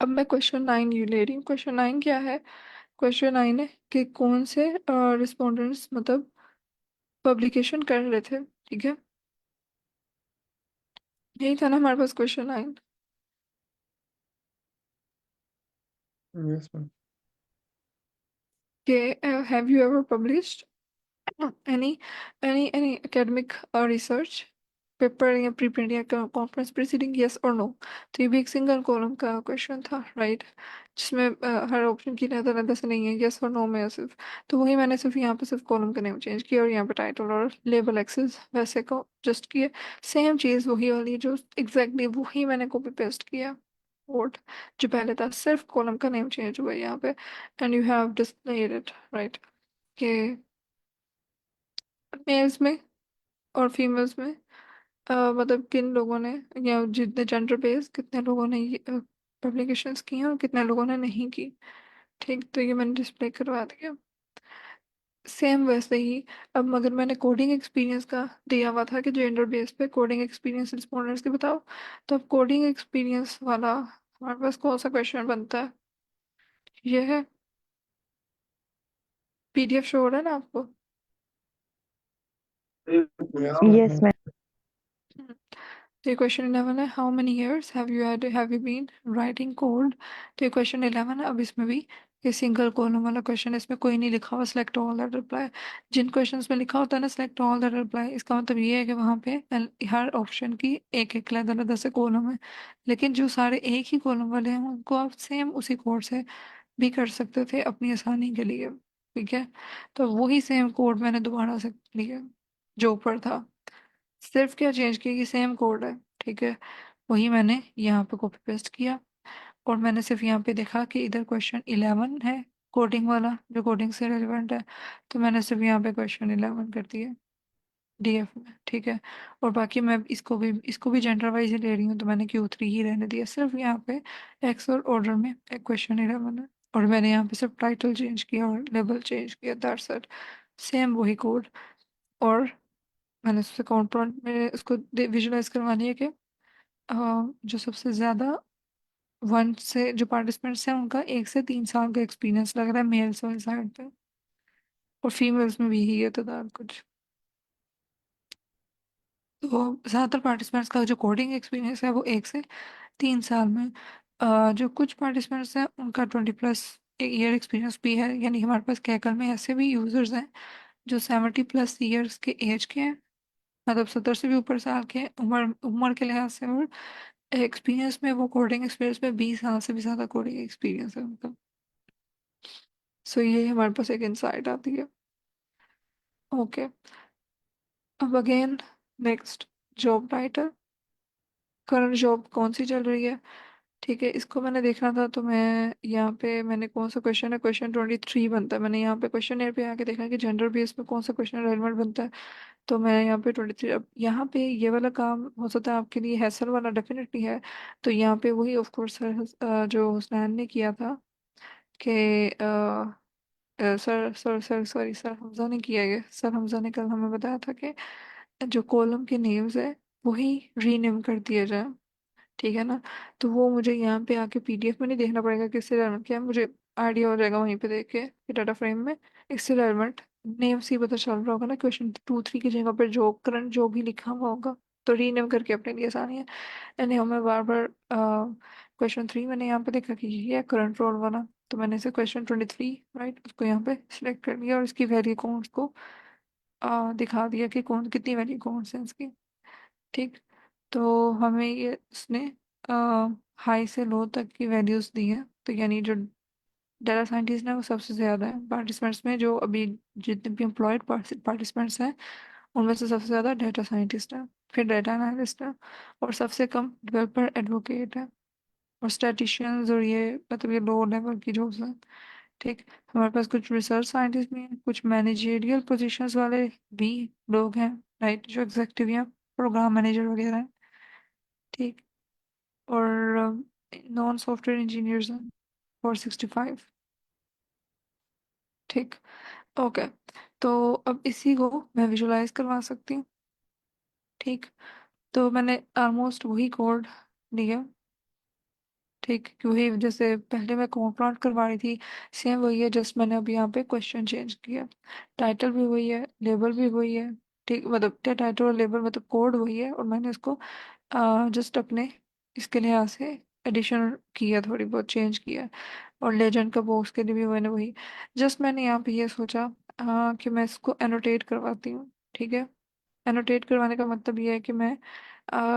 अब मैं क्वेश्चन 9 यू ले रही हूँ। क्वेश्चन 9 क्या है? क्वेश्चन 9 है कि कौन से रिस्पोंडेंट्स मतलब पब्लिकेशन कर रहे थे, ठीक है, यही था ना हमारे पास क्वेश्चन 9 यस मैम। के have you ever published any any academic research paper या प्रीप्रिंट या कॉन्फ्रेंस प्रीसीडिंग, यस और नो। तो ये भी एक सिंगल कॉलम का क्वेश्चन था, राइट, जिसमें हर ऑप्शन की रहता रहता से नहीं है, यस और नो में है सिर्फ। तो वही मैंने सिर्फ यहाँ पे सिर्फ कॉलम का नेम चेंज किया और यहाँ पे टाइटल और लेबल एक्सेस वैसे को जस्ट किए। सेम चीज़ वही वाली जो एग्जैक्टली वही मैंने कॉपी पेस्ट किया कोड जो पहले था, सिर्फ कॉलम का नेम चेंज हुआ है यहाँ पे। And you have displayed it, right, कि मेल्स में और फीमेल्स में मतलब किन लोगों ने, या जितने जेंडर बेस कितने लोगों ने पब्लिकेशंस की हैं और कितने लोगों ने नहीं की, ठीक, तो ये मैंने डिस्प्ले करवा दिया। सेम वैसे ही अब मगर मैंने कोडिंग एक्सपीरियंस का दिया हुआ था कि जेंडर बेस पे कोडिंग एक्सपीरियंस रिस्पोंडेंट्स के बताओ, तो अब कोडिंग एक्सपीरियंस वाला हमारे पास कौन सा क्वेश्चन बनता है? ये है, पीडीएफ शो हो रहा है ना आपको? Yes yes ma'am. Ma'am. Hmm. तो ये क्वेश्चन 11 है, how many years have you been writing code. तो ये क्वेश्चन 11 है। अब इसमें भी ये सिंगल कॉलम वाला क्वेश्चन है, इसमें कोई नहीं लिखा हुआ सिलेक्ट ऑल दैट रिप्लाई। जिन क्वेश्चंस में लिखा होता है ना सिलेक्ट ऑल दैट रिप्लाई, इसका मतलब ये है कि वहाँ पे हर ऑप्शन की एक एक अलग अलग से कॉलम है, लेकिन जो सारे एक ही कॉलम वाले हैं उनको आप सेम उसी कोड से भी कर सकते थे अपनी आसानी के लिए, ठीक है। तो वही सेम कोड मैंने दोबारा से लिया जो ऊपर था, सिर्फ क्या चेंज किया कि सेम कोड है, ठीक है, वही मैंने यहाँ पे कॉपी पेस्ट किया। और मैंने सिर्फ यहाँ पे देखा कि इधर क्वेश्चन 11 है कोडिंग वाला जो कोडिंग से रिलेवेंट है, तो मैंने सिर्फ यहाँ पे क्वेश्चन 11 कर दिया डीएफ में, ठीक है। और बाकी मैं इसको भी जेंडर वाइज ही ले रही हूँ, तो मैंने Q3 ही रहने दिया, सिर्फ यहाँ पे एक्स और ऑर्डर में एक क्वेश्चन 11 है। और मैंने यहाँ पे सिर्फ टाइटल चेंज किया और लेबल चेंज किया, दैट्स इट, सेम वही कोड। और मैंने उससे काउंट में उसको विजुलाइज करवानी है कि जो सबसे ज़्यादा वन से जो पार्टिसिपेंट्स हैं उनका 1 से 3 साल का एक्सपीरियंस लग रहा है मेल्स वाली साइड पे, और फीमेल्स में भी यही है तादाद कुछ। तो ज़्यादातर पार्टिसिपेंट्स का जो कोडिंग एक्सपीरियंस है वो 1 से 3 साल में, जो कुछ पार्टिसिपेंट्स हैं उनका 20+ ईयर एक्सपीरियंस भी है, यानी हमारे पास कैकल में ऐसे भी यूजर्स हैं जो 70+ ईयर्स के एज के हैं, मतलब 70 से भी ऊपर साल के हैं, उम्र उम्र के लिहाज से। और एक्सपीरियंस में वो कोडिंग एक्सपीरियंस में 20 साल से भी ज़्यादा कोडिंग एक्सपीरियंस है उनका। सो ये हमारे पास एक इंसाइट आती है। ओके, अब again next, job title, current job कौन सी चल रही है, ठीक है, इसको मैंने देखना था, तो मैं यहाँ पे मैंने कौन सा क्वेश्चन है, क्वेश्चन 23 बनता है, मैंने यहाँ पे क्वेश्चन पे आके देखा कि जेंडर बेस पे कौन सा क्वेश्चन रेलिवेंट बनता है, तो मैं यहाँ पे 23। अब यहाँ पे ये वाला काम हो सकता है आपके लिए हैसल वाला डेफिनेटली है, तो यहाँ पे वही ऑफ कोर्स सर जो हुसनैन ने किया था कि sir sir sir sorry sir Hamza ने किया है, सर हमजा ने कल हमें बताया था कि जो कॉलम के नेम्स है वही रीनेम कर दिया जाए, ठीक है ना। तो वो मुझे यहाँ पे आके पीडीएफ में नहीं देखना पड़ेगा किससे रेलेवेंट क्या है, मुझे आइडिया हो जाएगा वहीं पे देख के कि डाटा फ्रेम में इससे रेलेवेंट नेम से ही पता चल रहा होगा ना, क्वेश्चन 2 3 की जगह पर जो करंट जो भी लिखा हुआ होगा तो रीनेम करके अपने लिए आसानी है। यानी हमें बार बार क्वेश्चन 3 मैंने यहाँ पे देखा कि ये है करंट रोल वाला, तो मैंने इसे क्वेश्चन 23 राइट उसको यहाँ पे सिलेक्ट कर लिया और इसकी वैल्यू कौन को दिखा दिया कि कौन कितनी वैल्यू कौन से इसकी। ठीक। तो हमें ये उसने हाई से लो तक की वैल्यूज दी है, तो यानी जो डाटा साइंटिस्ट है वो सबसे ज़्यादा है पार्टिसिपेंट्स में, जो अभी जितने भी एम्प्लॉयड पार्टिसिपेंट्स हैं उनमें से सबसे ज़्यादा डाटा साइंटिस्ट है, फिर डाटा एनालिस्ट है, और सबसे कम डेवलपर एडवोकेट है, और स्टैटिशियंस और ये मतलब ये लो लेवल की जॉब्स हैं। ठीक। हमारे पास कुछ रिसर्च साइंटिस्ट भी हैं, कुछ मैनेजरियल पोजीशंस वाले भी लोग हैं, राइट, जो एग्जेक्टिव या प्रोग्राम मैनेजर वगैरह हैं। ठीक। और नॉन सॉफ्टवेयर इंजीनियर्स हैं 465। ठीक। ओके। तो अब इसी को मैं विजुलाइज करवा सकती हूँ। ठीक। तो मैंने ऑलमोस्ट वही कोड लिया। ठीक, क्योंकि जैसे पहले मैं कोड प्लॉट करवा रही थी सेम वही है, जस्ट मैंने अभी यहाँ पे क्वेश्चन चेंज किया। टाइटल भी वही है, लेबल भी वही है। ठीक, मतलब क्या टाइटल और लेबल मतलब कोड वही है, और मैंने इसको जस्ट अपने इसके लिहाज से एडिशन किया, थोड़ी बहुत चेंज किया। और लेजेंड का बॉक्स के लिए भी मैंने वही, जस्ट मैंने यहाँ पे ये सोचा कि मैं इसको एनोटेट करवाती हूँ। ठीक है। एनोटेट करवाने का मतलब ये है कि मैं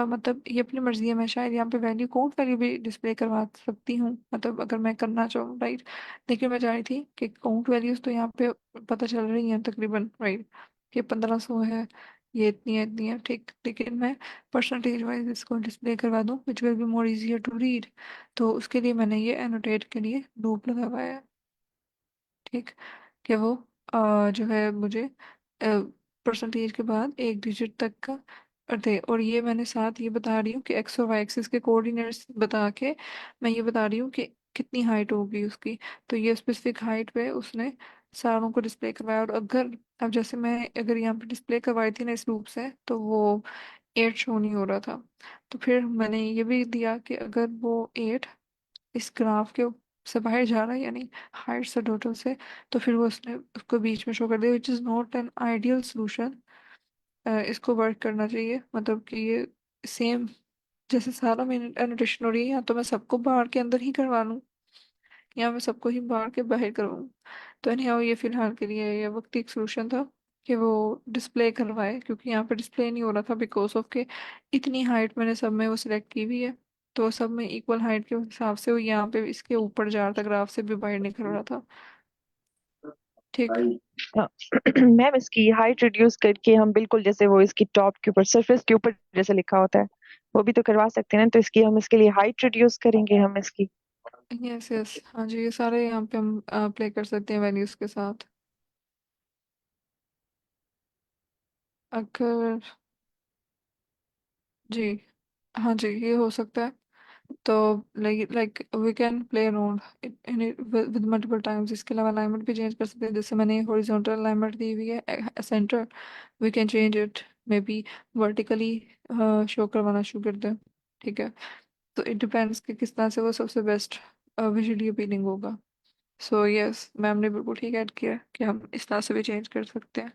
मतलब ये अपनी मर्जी है, मैं शायद यहाँ पे वैल्यू काउंट वैल्यू भी डिस्प्ले करवा सकती हूँ, मतलब अगर मैं करना चाहूँ, राइट। लेकिन मैं चाह रही थी कि काउंट वैल्यूज तो यहाँ पे पता चल रही हैं तकरीबन, राइट, कि 1500 है, ये इतनी है। ठीक, लेकिन मैं परसेंटेज वाइज इसको डिस्प्ले करवा दूँ which will be more easier to read, तो उसके लिए मैंने ये एनोटेट के लिए लूप लगा हुआ है। ठीक। कि वो जो है मुझे परसेंटेज के बाद एक डिजिट तक का दे, और ये मैंने साथ ये बता रही हूँ कि एक्स और वाई एक्सिस के कोऑर्डिनेट्स बता के मैं ये बता रही हूँ कि कितनी हाइट होगी उसकी। तो ये स्पेसिफिक हाइट पे उसने सारों को डिस्प्ले करवाया, और अगर अब जैसे मैं अगर यहाँ पे डिस्प्ले करवाई थी ना इस रूप से, तो वो 8 शो नहीं हो रहा था। तो फिर मैंने ये भी दिया कि अगर वो 8 इस ग्राफ के से बाहर जा रहा है, यानी हाइट से टोटल से, तो फिर वो उसने उसको बीच में शो कर दिया, which is not an ideal solution. इसको वर्क करना चाहिए, मतलब कि ये सेम जैसे सारा मेरी एनोटेशन हो रही है, या तो मैं सबको बाहर के अंदर ही करवा लूँ, या मैं सबको ही बाहर के बाहर करवाऊँ। तो anyhow ये फिलहाल के लिए ये वक्त एक सोल्यूशन था कि वो डिस्प्ले करवाए, क्योंकि यहाँ पे डिस्प्ले नहीं हो रहा था बिकॉज ऑफ के इतनी हाइट मैंने सब में वो सिलेक्ट की हुई है, तो सब में इक्वल हाइट के हिसाब से वो यहाँ पे इसके ऊपर जा रहा था, ग्राफ से भी बाहर निकल रहा था। ठीक। मैम इसकी हाइट रिड्यूस करके हम बिल्कुल जैसे वो इसकी टॉप के ऊपर सरफेस के ऊपर जैसे लिखा होता है वो भी तो करवा सकते हैं ना, तो इसकी हम इसके लिए हाइट रिड्यूस करेंगे हम इसकी। यस यस, हाँ जी, ये सारे यहाँ पे हम प्ले कर सकते हैं वैल्यूज के साथ। अगर जी, हाँ जी, ये हो सकता है। तो like we can play around in with multiple times. इसके अलावा अलाइनमेंट भी चेंज कर सकते हैं, जैसे मैंने हॉरिजॉन्टल अलाइनमेंट दी हुई है centre, we can change it maybe vertically show करवाना शुरू कर दें। ठीक है। तो इट डिपेंड्स कि किस तरह से वो सबसे बेस्ट विजुअली अपीलिंग होगा। सो यस, मैम ने बिल्कुल ठीक ऐड किया है कि हम इस तरह से भी चेंज कर सकते हैं।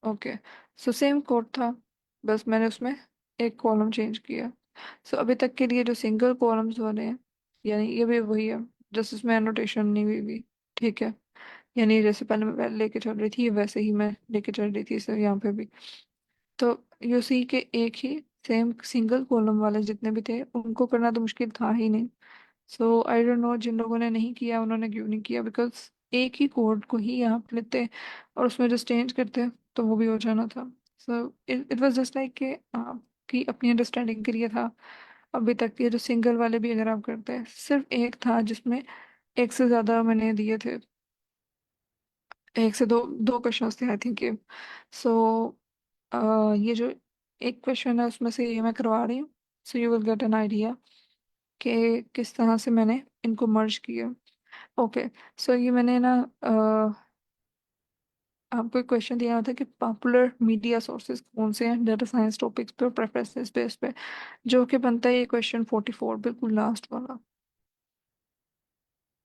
ओके। सो सेम कोड था, बस मैंने उसमें एक कॉलम चेंज किया। सो अभी तक के लिए जो सिंगल कॉलम्स वाले हैं, यानी ये भी वही है, जस्ट इसमें एनोटेशन नहीं हुई भी। ठीक है। यानी जैसे पहले मैं पहले लेके चल रही थी वैसे ही मैं लेके चल रही थी इसे यहाँ पे भी। तो यू सी के एक ही सेम सिंगल कॉलम वाले जितने भी थे उनको करना तो मुश्किल था ही नहीं। सो आई डोंट नो जिन लोगों ने नहीं किया उन्होंने क्यों नहीं किया, बिकॉज एक ही कोड को ही आप लेते और उसमें जस्ट चेंज करते तो वो भी हो जाना था। So it was just like कि आपकी अपनी अंडरस्टैंडिंग के लिए था। अभी तक के जो सिंगल वाले भी अगर आप करते हैं, सिर्फ एक था जिसमें एक से ज़्यादा मैंने दिए थे, एक से दो दो क्वेश्चन थे आई थिंक ये। सो ये जो एक क्वेश्चन है उसमें से ये मैं करवा रही हूँ, so you will get an idea कि किस तरह से मैंने इनको मर्ज किया। ओके। सो ये मैंने ना आपको एक क्वेश्चन दिया था कि पॉपुलर मीडिया सोर्सेज कौन से हैं डाटा साइंस टॉपिक्स पे और प्रेफरेंसेस बेस पे, जो कि बनता है ये क्वेश्चन 44 बिल्कुल लास्ट वाला,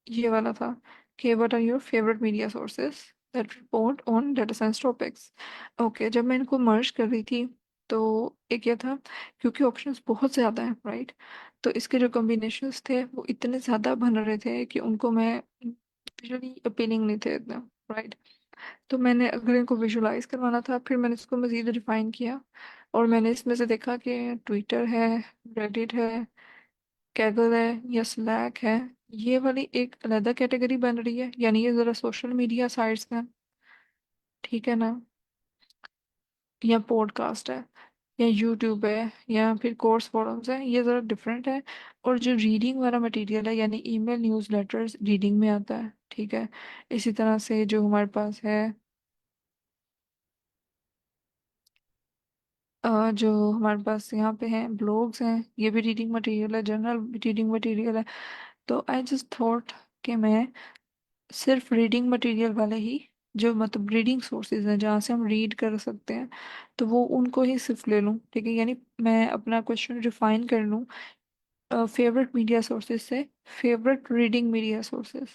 ये वाला था कि what are your favourite media sources that report on data science topics. Okay, जब मैं इनको मर्ज कर रही थी तो एक ये था, क्योंकि ऑप्शंस बहुत ज़्यादा हैं राइट, तो इसके जो कॉम्बिनेशंस थे वो इतने ज़्यादा बन रहे थे कि उनको मैं विजुअली अपीलिंग नहीं थे इतना, राइट। तो मैंने अगर इनको विजुलाइज करवाना था फिर मैंने इसको मज़ीद रिफाइन किया, और मैंने इसमें से देखा कि ट्विटर है, रेडिट है, कैगल है या स्लैक है, ये वाली एक अलग कैटेगरी बन रही है, यानी ये ज़रा सोशल मीडिया साइट्स हैं, ठीक है ना, या पॉडकास्ट है या यूट्यूब है या फिर कोर्स फोरम्स है, ये ज़रा डिफरेंट है। और जो रीडिंग वाला मटेरियल है यानी ईमेल न्यूज़ लेटर्स रीडिंग में आता है, ठीक है। इसी तरह से जो हमारे पास है जो हमारे पास यहाँ पे हैं ब्लॉग्स हैं, ये भी रीडिंग मटेरियल है, जर्नल रीडिंग मटेरियल है। तो आई जस्ट थॉट कि मैं सिर्फ रीडिंग मटेरियल वाले ही, जो मतलब रीडिंग सोर्सेज हैं जहाँ से हम रीड कर सकते हैं, तो वो उनको ही सिर्फ ले लूँ, ठीक है। यानी मैं अपना क्वेश्चन रिफाइन कर लूँ फेवरेट मीडिया सोर्सेज से फेवरेट रीडिंग मीडिया सोर्सेज,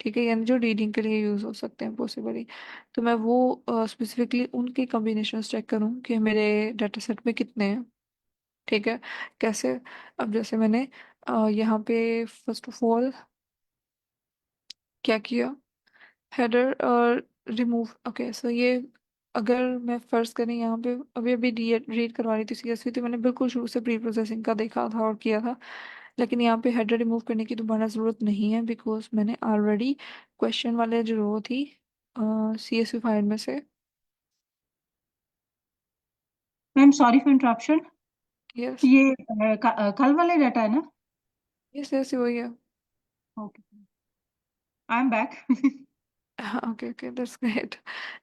ठीक है, यानी जो रीडिंग के लिए यूज़ हो सकते हैं पॉसिबली। तो मैं वो स्पेसिफिकली उनके कॉम्बिनेशंस चेक करूँ कि मेरे डाटा सेट में कितने हैं, ठीक है। कैसे, अब जैसे मैंने यहाँ पे फर्स्ट ऑफ ऑल क्या किया, हेडर और रिमूव, ओके सो ये अगर मैं फर्ज करें यहाँ पे अभी अभी रीड करवा रही थी सीएसवी, तो मैंने बिल्कुल शुरू से प्री प्रोसेसिंग का देखा था और किया था, लेकिन यहाँ पे हेडर रिमूव करने की दोबारा ज़रूरत नहीं है बिकॉज मैंने ऑलरेडी क्वेश्चन वाले जो रो थी सीएसवी फाइल में से, ma'am sorry for interruption. Yes ये कल वाले डाटा है ना? यस यस वही है। Okay, I am back. हाँ ओके ओके दैट्स ग्रेट।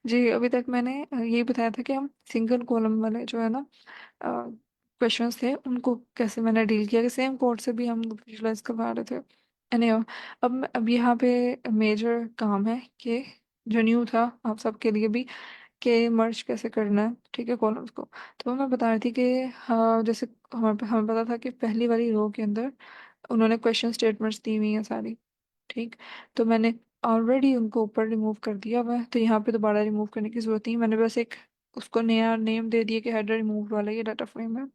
जी अभी तक मैंने यही बताया था कि हम सिंगल कॉलम वाले जो है ना क्वेश्चंस थे उनको कैसे मैंने डील किया, कि सेम कोड से भी हम विजुलाइज करवा रहे थे। एनीवे, अब यहाँ पे मेजर काम है कि जो न्यू था आप सबके लिए भी, कि मर्ज कैसे करना है, ठीक है, कॉलम्स को। तो मैं बता रही थी कि हाँ जैसे हमें पता था कि पहली वाली रो के अंदर उन्होंने क्वेश्चन स्टेटमेंट्स दी हुई हैं सारी, ठीक। तो मैंने ऑलरेडी उनको ऊपर रिमूव कर दिया हुआ है, तो यहाँ पे दोबारा रिमूव करने की जरूरत नहीं, मैंने बस एक उसको नया नेम दे दिया कि हेडर रिमूव वाला ये डाटा फ्रेम है।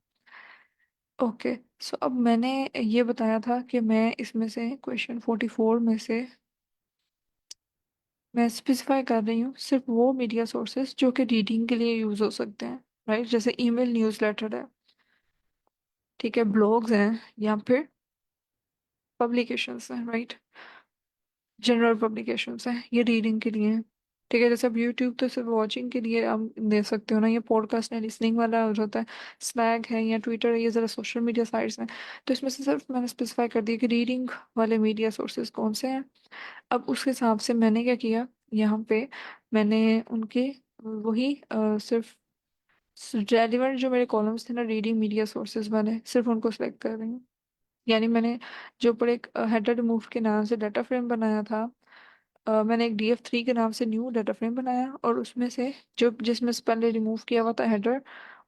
ओके, सो अब मैंने ये बताया था कि मैं इसमें से क्वेश्चन 44 में से मैं स्पेसिफाई कर रही हूँ सिर्फ वो मीडिया सोर्सेज जो कि रीडिंग के लिए यूज़ हो सकते हैं, राइट, जैसे ईमेल न्यूज़लेटर है, ठीक है, ब्लॉग्स हैं या फिर पब्लिकेशंस हैं, राइट, जनरल पब्लिकेशंस हैं, ये रीडिंग के लिए हैं, ठीक है। जैसे अब यूट्यूब तो सिर्फ वॉचिंग के लिए आप दे सकते हो ना, ये पॉडकास्ट है लिसनिंग वाला हो जाता है, स्लैग है या ट्विटर है, ये ज़रा सोशल मीडिया साइट्स हैं। तो इसमें से सिर्फ मैंने स्पेसिफाई कर दिया कि रीडिंग वाले मीडिया सोर्सेज कौन से हैं। अब उस हिसाब से मैंने क्या किया, यहाँ पे मैंने उनके वही सिर्फ रेलिवेंट जो मेरे कॉलम्स थे ना रीडिंग मीडिया सोर्सेज वाले, सिर्फ उनको सेलेक्ट कर रही हूँ। यानी मैंने जो ऊपर एक हेडर रिमूव के नाम से डाटा फ्रेम बनाया था, मैंने एक DF3 के नाम से न्यू डाटा फ्रेम बनाया, और उसमें से जो जिसमें से पहले रिमूव किया हुआ था हेडर,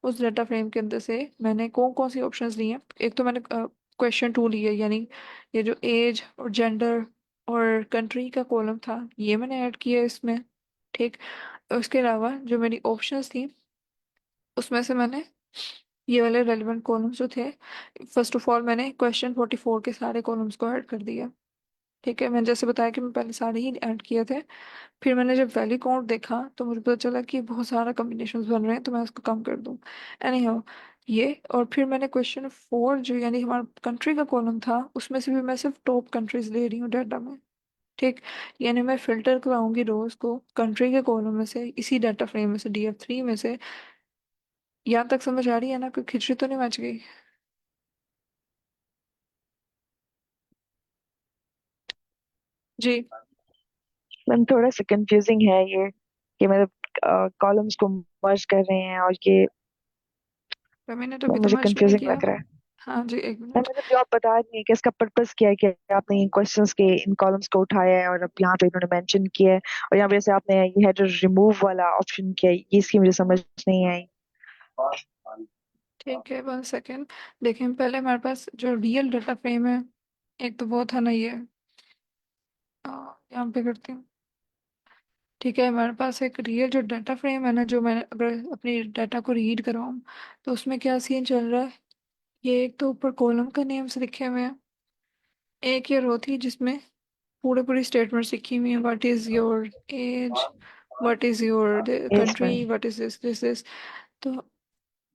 उस डाटा फ्रेम के अंदर से मैंने कौन कौन सी ऑप्शंस लिए हैं। एक तो मैंने क्वेश्चन 2 लिए, यानी ये जो एज और जेंडर और कंट्री का कॉलम था ये मैंने ऐड किया इसमें, ठीक। उसके अलावा जो मेरी ऑप्शंस थी उसमें से मैंने ये वाले रेलिवेंट कॉलम्स जो थे, फर्स्ट ऑफ ऑल मैंने क्वेश्चन 44 के सारे कॉलम्स को ऐड कर दिया, ठीक है। मैंने जैसे बताया कि मैं पहले सारे ही ऐड किए थे, फिर मैंने जब वैल्यू काउंट देखा तो मुझे पता चला कि बहुत सारा कॉम्बिनेशंस बन रहे हैं, तो मैं उसको कम कर दूं। एनी हाउ ये, और फिर मैंने क्वेश्चन 4 जो यानी हमारा कंट्री का कॉलम था उसमें से भी मैं सिर्फ टॉप कंट्रीज ले रही हूँ डाटा में, ठीक। यानी मैं फिल्टर कराऊंगी रोज को कंट्री के कॉलम में से, इसी डाटा फ्रेम में से, DF3 में से। यहाँ तक समझ आ रही है ना, कोई खिचड़ी तो नहीं मच गई? जी। मैम थोड़ा सा कंफ्यूजिंग है ये कि मतलब कॉलम्स को मर्ज कर रहे हैं और ये मैंने तो अभी तो मुझे मर्ज भी नहीं कंफ्यूजिंग किया। लग रहा है। हाँ जी, एक और मिनट। मतलब जो आप बता रही हैं कि इसका पर्पस क्या है कि आपने इन क्वेश्चंस के इन कॉलम्स को उठाया है और अब यहाँ पे इन्होंने मेंशन किया है, और यहाँ पे जैसे आपने ये हेडर रिमूव वाला ऑप्शन किया है, ये इसकी मुझे समझ नहीं आई। ठीक है, 1 सेकेंड। देखिए, पहले हमारे पास जो रियल डाटा फ्रेम है, एक तो वो था ना ये, यहाँ पे करती हूँ। ठीक है, हमारे पास एक रियल जो डाटा फ्रेम है ना, जो मैं अगर अपनी डाटा को रीड कराऊँ तो उसमें क्या सीन चल रहा है। ये एक तो ऊपर कॉलम का नेम्स लिखे हुए हैं, एक ये रो थी जिसमें पूरे पूरी स्टेटमेंट्स लिखी हुई हैं, what is your age, what is your yes country, ma'am. What is this. तो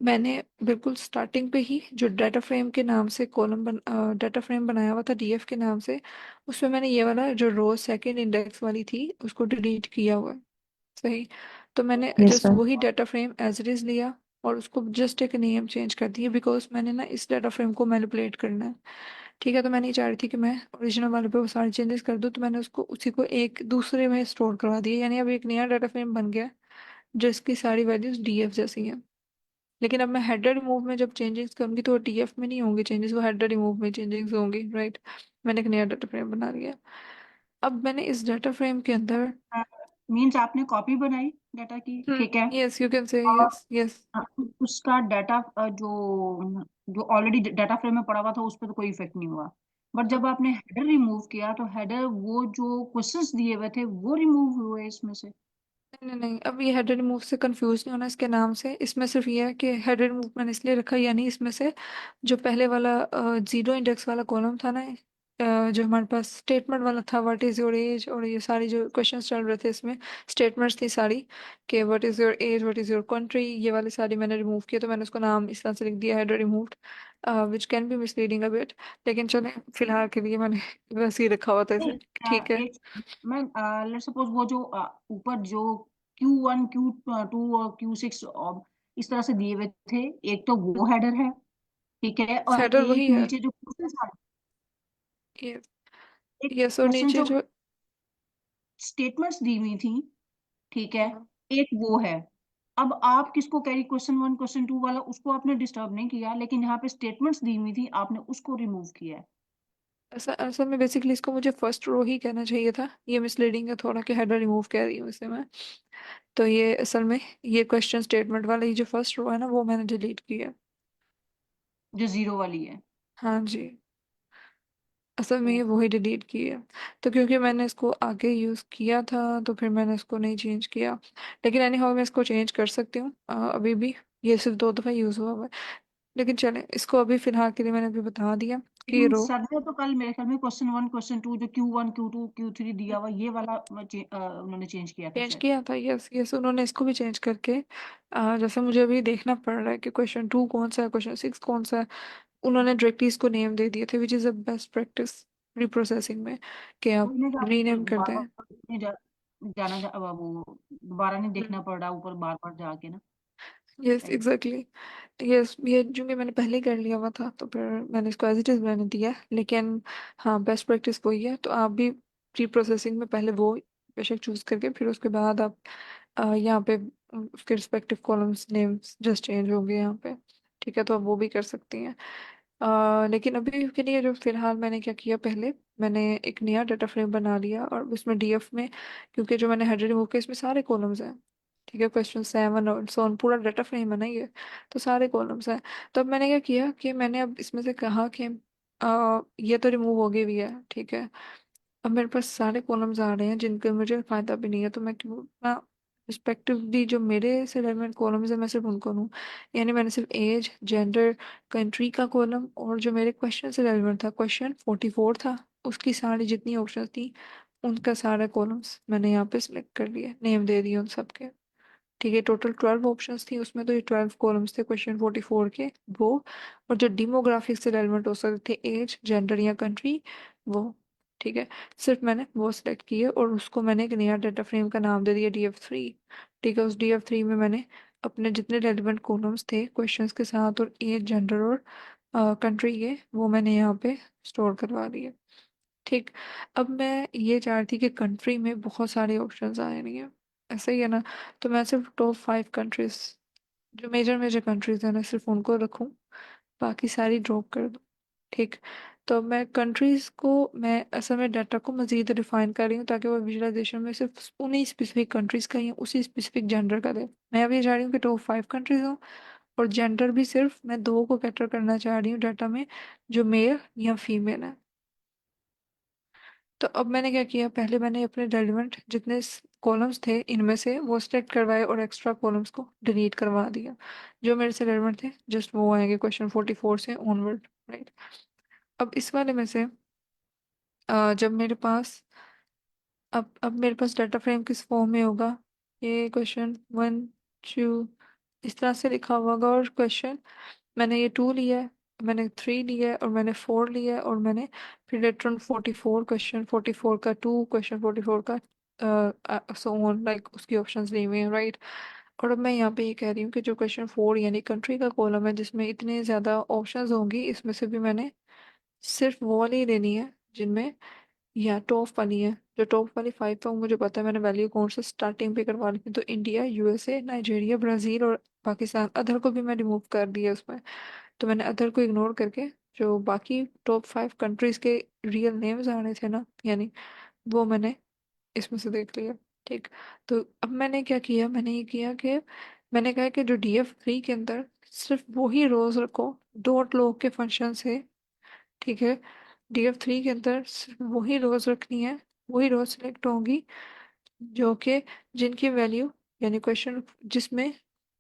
मैंने बिल्कुल स्टार्टिंग पे ही जो डाटा फ्रेम के नाम से डाटा फ्रेम बनाया हुआ था डीएफ के नाम से, उसमें मैंने ये वाला जो रो सेकंड इंडेक्स वाली थी उसको डिलीट किया हुआ है। सही। तो मैंने यस जस्ट मैम। वही data frame as it is लिया और उसको जस्ट एक नेम चेंज कर दिया, बिकॉज मैंने ना इस डाटा फ्रेम को मैनिपुलेट करना है। ठीक है, तो मैंने ये चाह रही थी कि मैं ओरिजिनल वाले पे वो सारे चेंजेस कर दूँ, तो मैंने उसको उसी को एक दूसरे में स्टोर करवा दिया, यानी अब एक नया डाटा फ्रेम बन गया जिसकी सारी वैल्यूज डीएफ जैसी हैं। लेकिन अब मैं हेडर रिमूव में जब चेंजेस करूंगी तो वो डीएफ में नहीं होंगे चेंजेस, वो हेडर रिमूव में चेंजेस होंगे, राइट। मैंने एक नया डाटा फ्रेम बना लिया। अब मैंने इस डाटा फ्रेम के अंदर, मीन्स आपने कॉपी बनाई डाटा की, ठीक है। यस यू कैन से, और यस यस। उसका डाटा जो जो ऑलरेडी डाटा फ्रेम में पड़ा हुआ था उस पर तो कोई इफेक्ट नहीं हुआ, बट जब आपने हेडर रिमूव किया तो हेडर वो जो क्वेश्चंस दिए हुए थे वो रिमूव हुए इसमें से। नहीं नहीं, अब ये हेडर रिमूव से कंफ्यूज नहीं होना इसके नाम से। इसमें सिर्फ ये है कि हेडर रिमूव मैंने इसलिए रखा, यानी इसमें से जो पहले वाला जीरो इंडेक्स वाला कॉलम था ना, जो हमारे पास स्टेटमेंट वाला था, व्हाट इज़ योर एज, और ये सारी जो क्वेश्चंस चल रहे थे इसमें स्टेटमेंट्स थी सारी, कि what is your age, what is your country, ये वाली सारी मैंने रिमूव किया। तो मैंने उसको नाम इस तरह से लिख दिया, header removed, which can be misleading a bit. लेकिन चले, फिलहाल के लिए मैंने वैसे ही रखा हुआ था नहीं, इसे। ठीक है। एक मैं लेट सपोज वो जो ऊपर जो Q1 Q2 और Q6 इस तरह से दिए हुए थे, एक तो वो हेडर है, ठीक है, और हेडर वही एक है। नीचे जो क्वेश्चन यस एक यस, और क्वेश्चन नीचे जो जो, स्टेटमेंट्स दी हुई थी, ठीक है, हाँ, एक वो है। अब आप किसको कह रही, क्वेश्चन 1 क्वेश्चन 2 वाला उसको आपने डिस्टर्ब नहीं किया, लेकिन यहाँ पे स्टेटमेंट्स दी हुई थी आपने उसको रिमूव किया है। ऐसा असल में बेसिकली इसको मुझे फर्स्ट रो ही कहना चाहिए था, ये मिसलीडिंग है थोड़ा कि हेडर रिमूव कह रही हूँ इसे मैं। तो ये असल में ये क्वेश्चन स्टेटमेंट वाला ये जो फर्स्ट रो है ना, वो मैंने डिलीट किया। जो जीरो वाली है। हाँ जी, असल में ओ, ये वही डिलीट की है। तो क्योंकि मैंने इसको आगे यूज़ किया था तो फिर मैंने इसको नहीं चेंज किया। लेकिन एनी हाउ मैं इसको चेंज कर सकती हूँ अभी भी। ये सिर्फ 2 दफ़ा यूज़ हुआ हुआ है। लेकिन चले, इसको अभी फिलहाल के लिए मैंने अभी बता दिया कि ये लेकिन रो सर ने तो कल मेरे ख्याल में क्वेश्चन 1 क्वेश्चन 2 जो Q1 Q2 Q3 दिया हुआ ये वाला उन्होंने चेंज किया था चेंज शायद। किया था। यस यस, उन्होंने इसको भी चेंज करके जैसे मुझे अभी देखना पड़ रहा है कि क्वेश्चन 2 कौन सा है, क्वेश्चन 6 कौन सा है। उन्होंने डायरेक्टली इसको नेम दे दिए थे, which is a best practice pre processing में, कि आप वही ना, जहाँ रीनेम कर बार दें। बार नहीं जाना वो दोबारा नहीं हम्म। देखना पड़ रहा ऊपर बार बार जाके ना। Yes right. एग्जैक्टली। यस, ये चूंकि मैंने पहले ही कर लिया हुआ था तो फिर मैंने इसको एज इट इज़ मैंने दिया, लेकिन हाँ बेस्ट प्रैक्टिस वही है। तो आप भी प्री प्रोसेसिंग में पहले वो बेशक चूज़ करके फिर उसके बाद आप यहाँ पे उसके respective columns names just change होंगे यहाँ पे। ठीक है, तो आप वो भी कर सकती हैं। लेकिन अभी के लिए जो फिलहाल मैंने क्या किया, पहले मैंने एक नया डाटा फ्रेम बना लिया और उसमें डीएफ में, क्योंकि जो मैंने हेडर रिमूव किया इसमें सारे कॉलम्स हैं। ठीक है, क्वेश्चन 7 और सो ऑन, पूरा डाटा फ्रेम है ना ये, तो सारे कॉलम्स हैं। तो अब मैंने क्या किया कि मैंने अब इसमें से कहा कि ये तो रिमूव हो गई भी है, ठीक है। अब मेरे पास सारे कॉलम्स आ रहे हैं जिनका मुझे फायदा भी नहीं है, तो मैं क्यों ना रिस्पेक्टिवली जो मेरे से रेलिवेंट कॉलम्स है मैं सिर्फ उनको लूँ। यानी मैंने सिर्फ एज, जेंडर, कंट्री का कॉलम, और जो मेरे क्वेश्चन से रेलिवेंट था, क्वेश्चन 44 था, उसकी सारी जितनी ऑप्शन थी उनका सारा कॉलम्स मैंने यहाँ पे सिलेक्ट कर लिया, नेम दे दिए उन सबके। ठीक है, टोटल 12 ऑप्शंस थी उसमें, तो ये 12 कॉलम्स थे क्वेश्चन 44 के, वो। और जो डिमोग्राफिक से रेलिवेंट हो सकते थे, एज, जेंडर या कंट्री, वो। ठीक है, सिर्फ मैंने वो सिलेक्ट किए और उसको मैंने एक नया डाटा फ्रेम का नाम दे दिया DF3। ठीक है, उस DF3 में मैंने अपने जितने रेलिवेंट कॉलम्स थे क्वेश्चंस के साथ और एज, जेंडर और कंट्री के, वो मैंने यहाँ पे स्टोर करवा दिए। ठीक। अब मैं ये चाह रही थी कि कंट्री में बहुत सारे ऑप्शंस आए नहीं है, ऐसा ही है ना। तो मैं सिर्फ टॉप 5 कंट्रीज, जो मेजर मेजर कंट्रीज हैं ना, सिर्फ उनको रखूं। बाकी सारी ड्रॉप कर दूँ। ठीक। तो मैं कंट्रीज़ को, मैं असल में डाटा को मज़ीद रिफाइन कर रही हूँ ताकि वो विजुअलाइजेशन में सिर्फ उन्हीं स्पेसिफिक कंट्रीज़ का ही उसी स्पेसिफिक जेंडर का दे। मैं अभी चाह रही हूँ कि टॉप 5 कंट्रीज़ हों, और जेंडर भी सिर्फ मैं दो को कैटर करना चाह रही हूँ डाटा में, जो मेल या फीमेल है। तो अब मैंने क्या किया, पहले मैंने अपने रेलिवेंट जितने कॉलम्स थे इनमें से वो सिलेक्ट करवाए और एक्स्ट्रा कॉलम्स को डिलीट करवा दिया। जो मेरे से रेलिवेंट थे जस्ट वो आएंगे क्वेश्चन 44 से ऑनवर्ड, राइट। अब इस वाले में से जब मेरे पास, अब मेरे पास डाटा फ्रेम किस फॉर्म में होगा, ये क्वेश्चन 1 2 इस तरह से लिखा हुआ होगा, और क्वेश्चन मैंने ये 2 लिया है, मैंने 3 लिया है, और मैंने 4 लिया है, और मैंने फिर लेटर ऑन 44 क्वेश्चन 44 का 2 क्वेश्चन 44 का सो ऑन, लाइक उसकी ऑप्शंस ली हुई हैं, राइट। और अब मैं यहाँ पे ये कह रही हूँ कि जो क्वेश्चन 4 यानी कंट्री का कॉलम है जिसमें इतने ज़्यादा ऑप्शंस होंगी, इसमें से भी मैंने सिर्फ वो वाली लेनी है जिनमें, या टॉप वाली है, जो टॉप वाली 5 तो मुझे पता है, मैंने वैल्यू कौन से स्टार्टिंग पे करवा ली थी, तो इंडिया, यूएसए, नाइजीरिया, ब्राज़ील और पाकिस्तान। अदर को भी मैं रिमूव कर दिया उसमें। तो मैंने अदर को इग्नोर करके जो बाकी टॉप 5 कंट्रीज के रियल नेम्स आने थे ना, यानी वो मैंने इसमें से देख लिया। ठीक। तो अब मैंने क्या किया, मैंने ये किया कि मैंने कहा कि जो DF3 के अंदर सिर्फ वही रोज रखो डॉट लॉग के फंक्शन से। ठीक है। DF3 के अंदर सिर्फ वही रोज रखनी है, वही रोज सिलेक्ट होंगी जो कि जिनकी वैल्यू, यानी क्वेश्चन जिसमें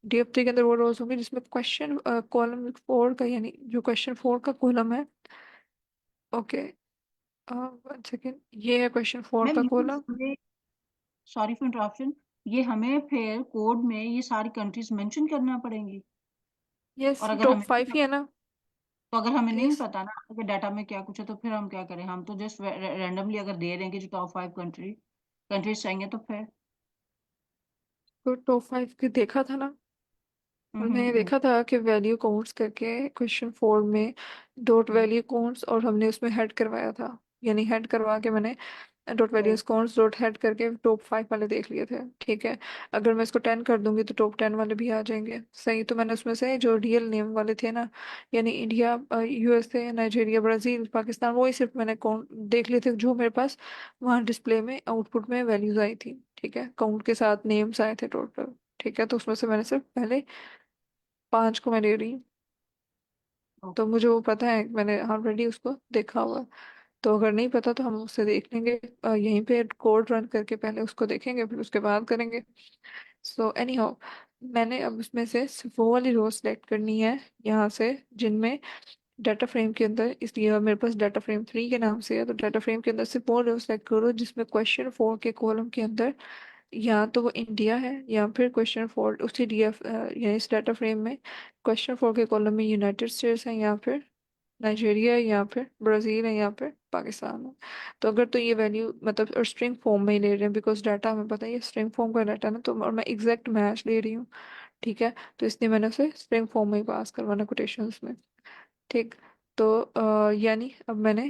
DF3 के अंदर वो रोज होंगी जिसमें क्वेश्चन कॉलम 4 का, यानी जो क्वेश्चन 4 का कॉलम है। ओके, 1 सेकेंड, ये है क्वेश्चन 4 मैम का ये कॉलम। हमें, सॉरी फॉर इंटरप्शन, ये हमें फिर कोड में ये सारी कंट्रीज मेंशन करना पड़ेंगी। यस, और अगर टॉप हमें नहीं 5 ही है पता, ना। तो अगर हमें नहीं यस, पता ना अगर डाटा में क्या कुछ है तो फिर हम क्या करें? हम तो जस्ट रैंडमली अगर दे रहे हैं कि जो टॉप 5 कंट्रीज चाहिए तो फिर। तो टॉप 5 के देखा था ना, हमने हम्म। देखा था कि वैल्यू काउंट्स करके क्वेश्चन 4 में डॉट हम्म, वैल्यू काउंट्स, और हमने उसमें हेड करवाया था, यानी हेड करवा के मैंने dot values right। Counts dot head करके टॉप 5 वाले देख लिए थे। ठीक है। अगर मैं इसको 10 कर दूंगी तो टॉप 10 वाले भी आ जाएंगे, सही। तो मैंने उसमें से जो रियल नेम वाले थे ना, यानी India, USA, Nigeria, Brazil, Pakistan, वही सिर्फ मैंने काउंट देख लिए थे जो मेरे पास वहाँ डिस्प्ले में आउटपुट में वैल्यूज आई थी। ठीक है, काउंट के साथ नेम्स आए थे टोटल। ठीक है, तो उसमें से मैंने सिर्फ पहले 5 को मैं ले रही हूँ। तो मुझे वो पता है, मैंने ऑलरेडी उसको देखा हुआ है। तो अगर नहीं पता तो हम उससे देख लेंगे, यहीं पे कोड रन करके पहले उसको देखेंगे फिर उसके बाद करेंगे। सो एनी हाउ, मैंने अब उसमें से सिर्फ वो वाली रो सेलेक्ट करनी है यहाँ से जिनमें डाटा फ्रेम के अंदर, इसलिए अब मेरे पास डाटा फ्रेम 3 के नाम से है, तो डाटा फ्रेम के अंदर सिर्फ वो रो सेलेक्ट करो जिसमें क्वेश्चन 4 के कॉलम के अंदर या तो वो इंडिया है, या फिर क्वेश्चन 4 उसी DF यानी इस डाटा फ्रेम में क्वेश्चन 4 के कॉलम में यूनाइटेड स्टेट्स है, या फिर नाइजीरिया है, या फिर ब्राज़ील है, या फिर पाकिस्तान है। तो अगर तो ये वैल्यू मतलब और स्ट्रिंग फॉर्म में ही ले रहे हैं, बिकॉज डाटा हमें पता है ये स्ट्रिंग फॉर्म का डाटा ना, तो और मैं एग्जैक्ट मैच ले रही हूँ। ठीक है। तो इसलिए मैंने उसे स्ट्रिंग फॉर्म में ही पास करवाना कोटेशंस में। ठीक। तो यानी अब मैंने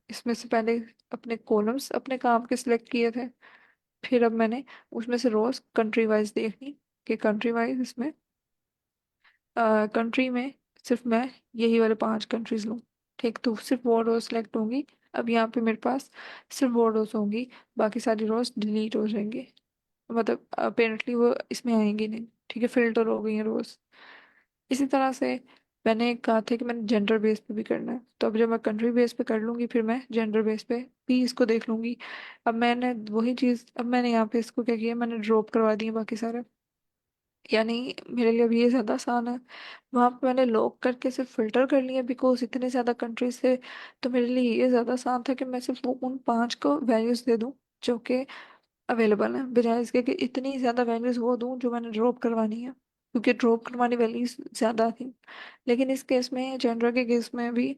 इसमें से पहले अपने कॉलम्स अपने काम के सिलेक्ट किए थे, फिर अब मैंने उसमें से रोज कंट्री वाइज देखनी कि कंट्री वाइज इसमें कंट्री में सिर्फ मैं यही वाले 5 कंट्रीज लूँ। ठीक। तो सिर्फ वो रोज सेलेक्ट होंगी। अब यहाँ पे मेरे पास सिर्फ वो रोज होंगी, बाकी सारी रोज डिलीट हो जाएंगी, मतलब अपेरेंटली वो इसमें आएंगी नहीं। ठीक है, फिल्टर हो गई है रोज। इसी तरह से मैंने कहा था कि मैंने जेंडर बेस पे भी करना है, तो अब जब मैं कंट्री बेस पे कर लूंगी फिर मैं जेंडर बेस पे भी इसको देख लूंगी। अब मैंने वही चीज़, अब मैंने यहाँ पे इसको क्या किया, मैंने ड्रॉप करवा दिए बाकी सारे, यानी मेरे लिए अभी ये ज़्यादा आसान है। वहाँ पे मैंने लॉक करके सिर्फ फिल्टर कर लिया बिकॉज इतने ज़्यादा कंट्रीज थे, तो मेरे लिए ये ज़्यादा आसान था कि मैं सिर्फ उन 5 को वैल्यूज़ दे दूँ जो कि अवेलेबल है, बजाय इसके कि इतनी ज़्यादा वैल्यूज़ वो दूँ जो मैंने ड्रॉप करवानी है, क्योंकि ड्रॉप करवानी वैल्यूज़ ज़्यादा थी। लेकिन इस केस में, जेंडर के केस में भी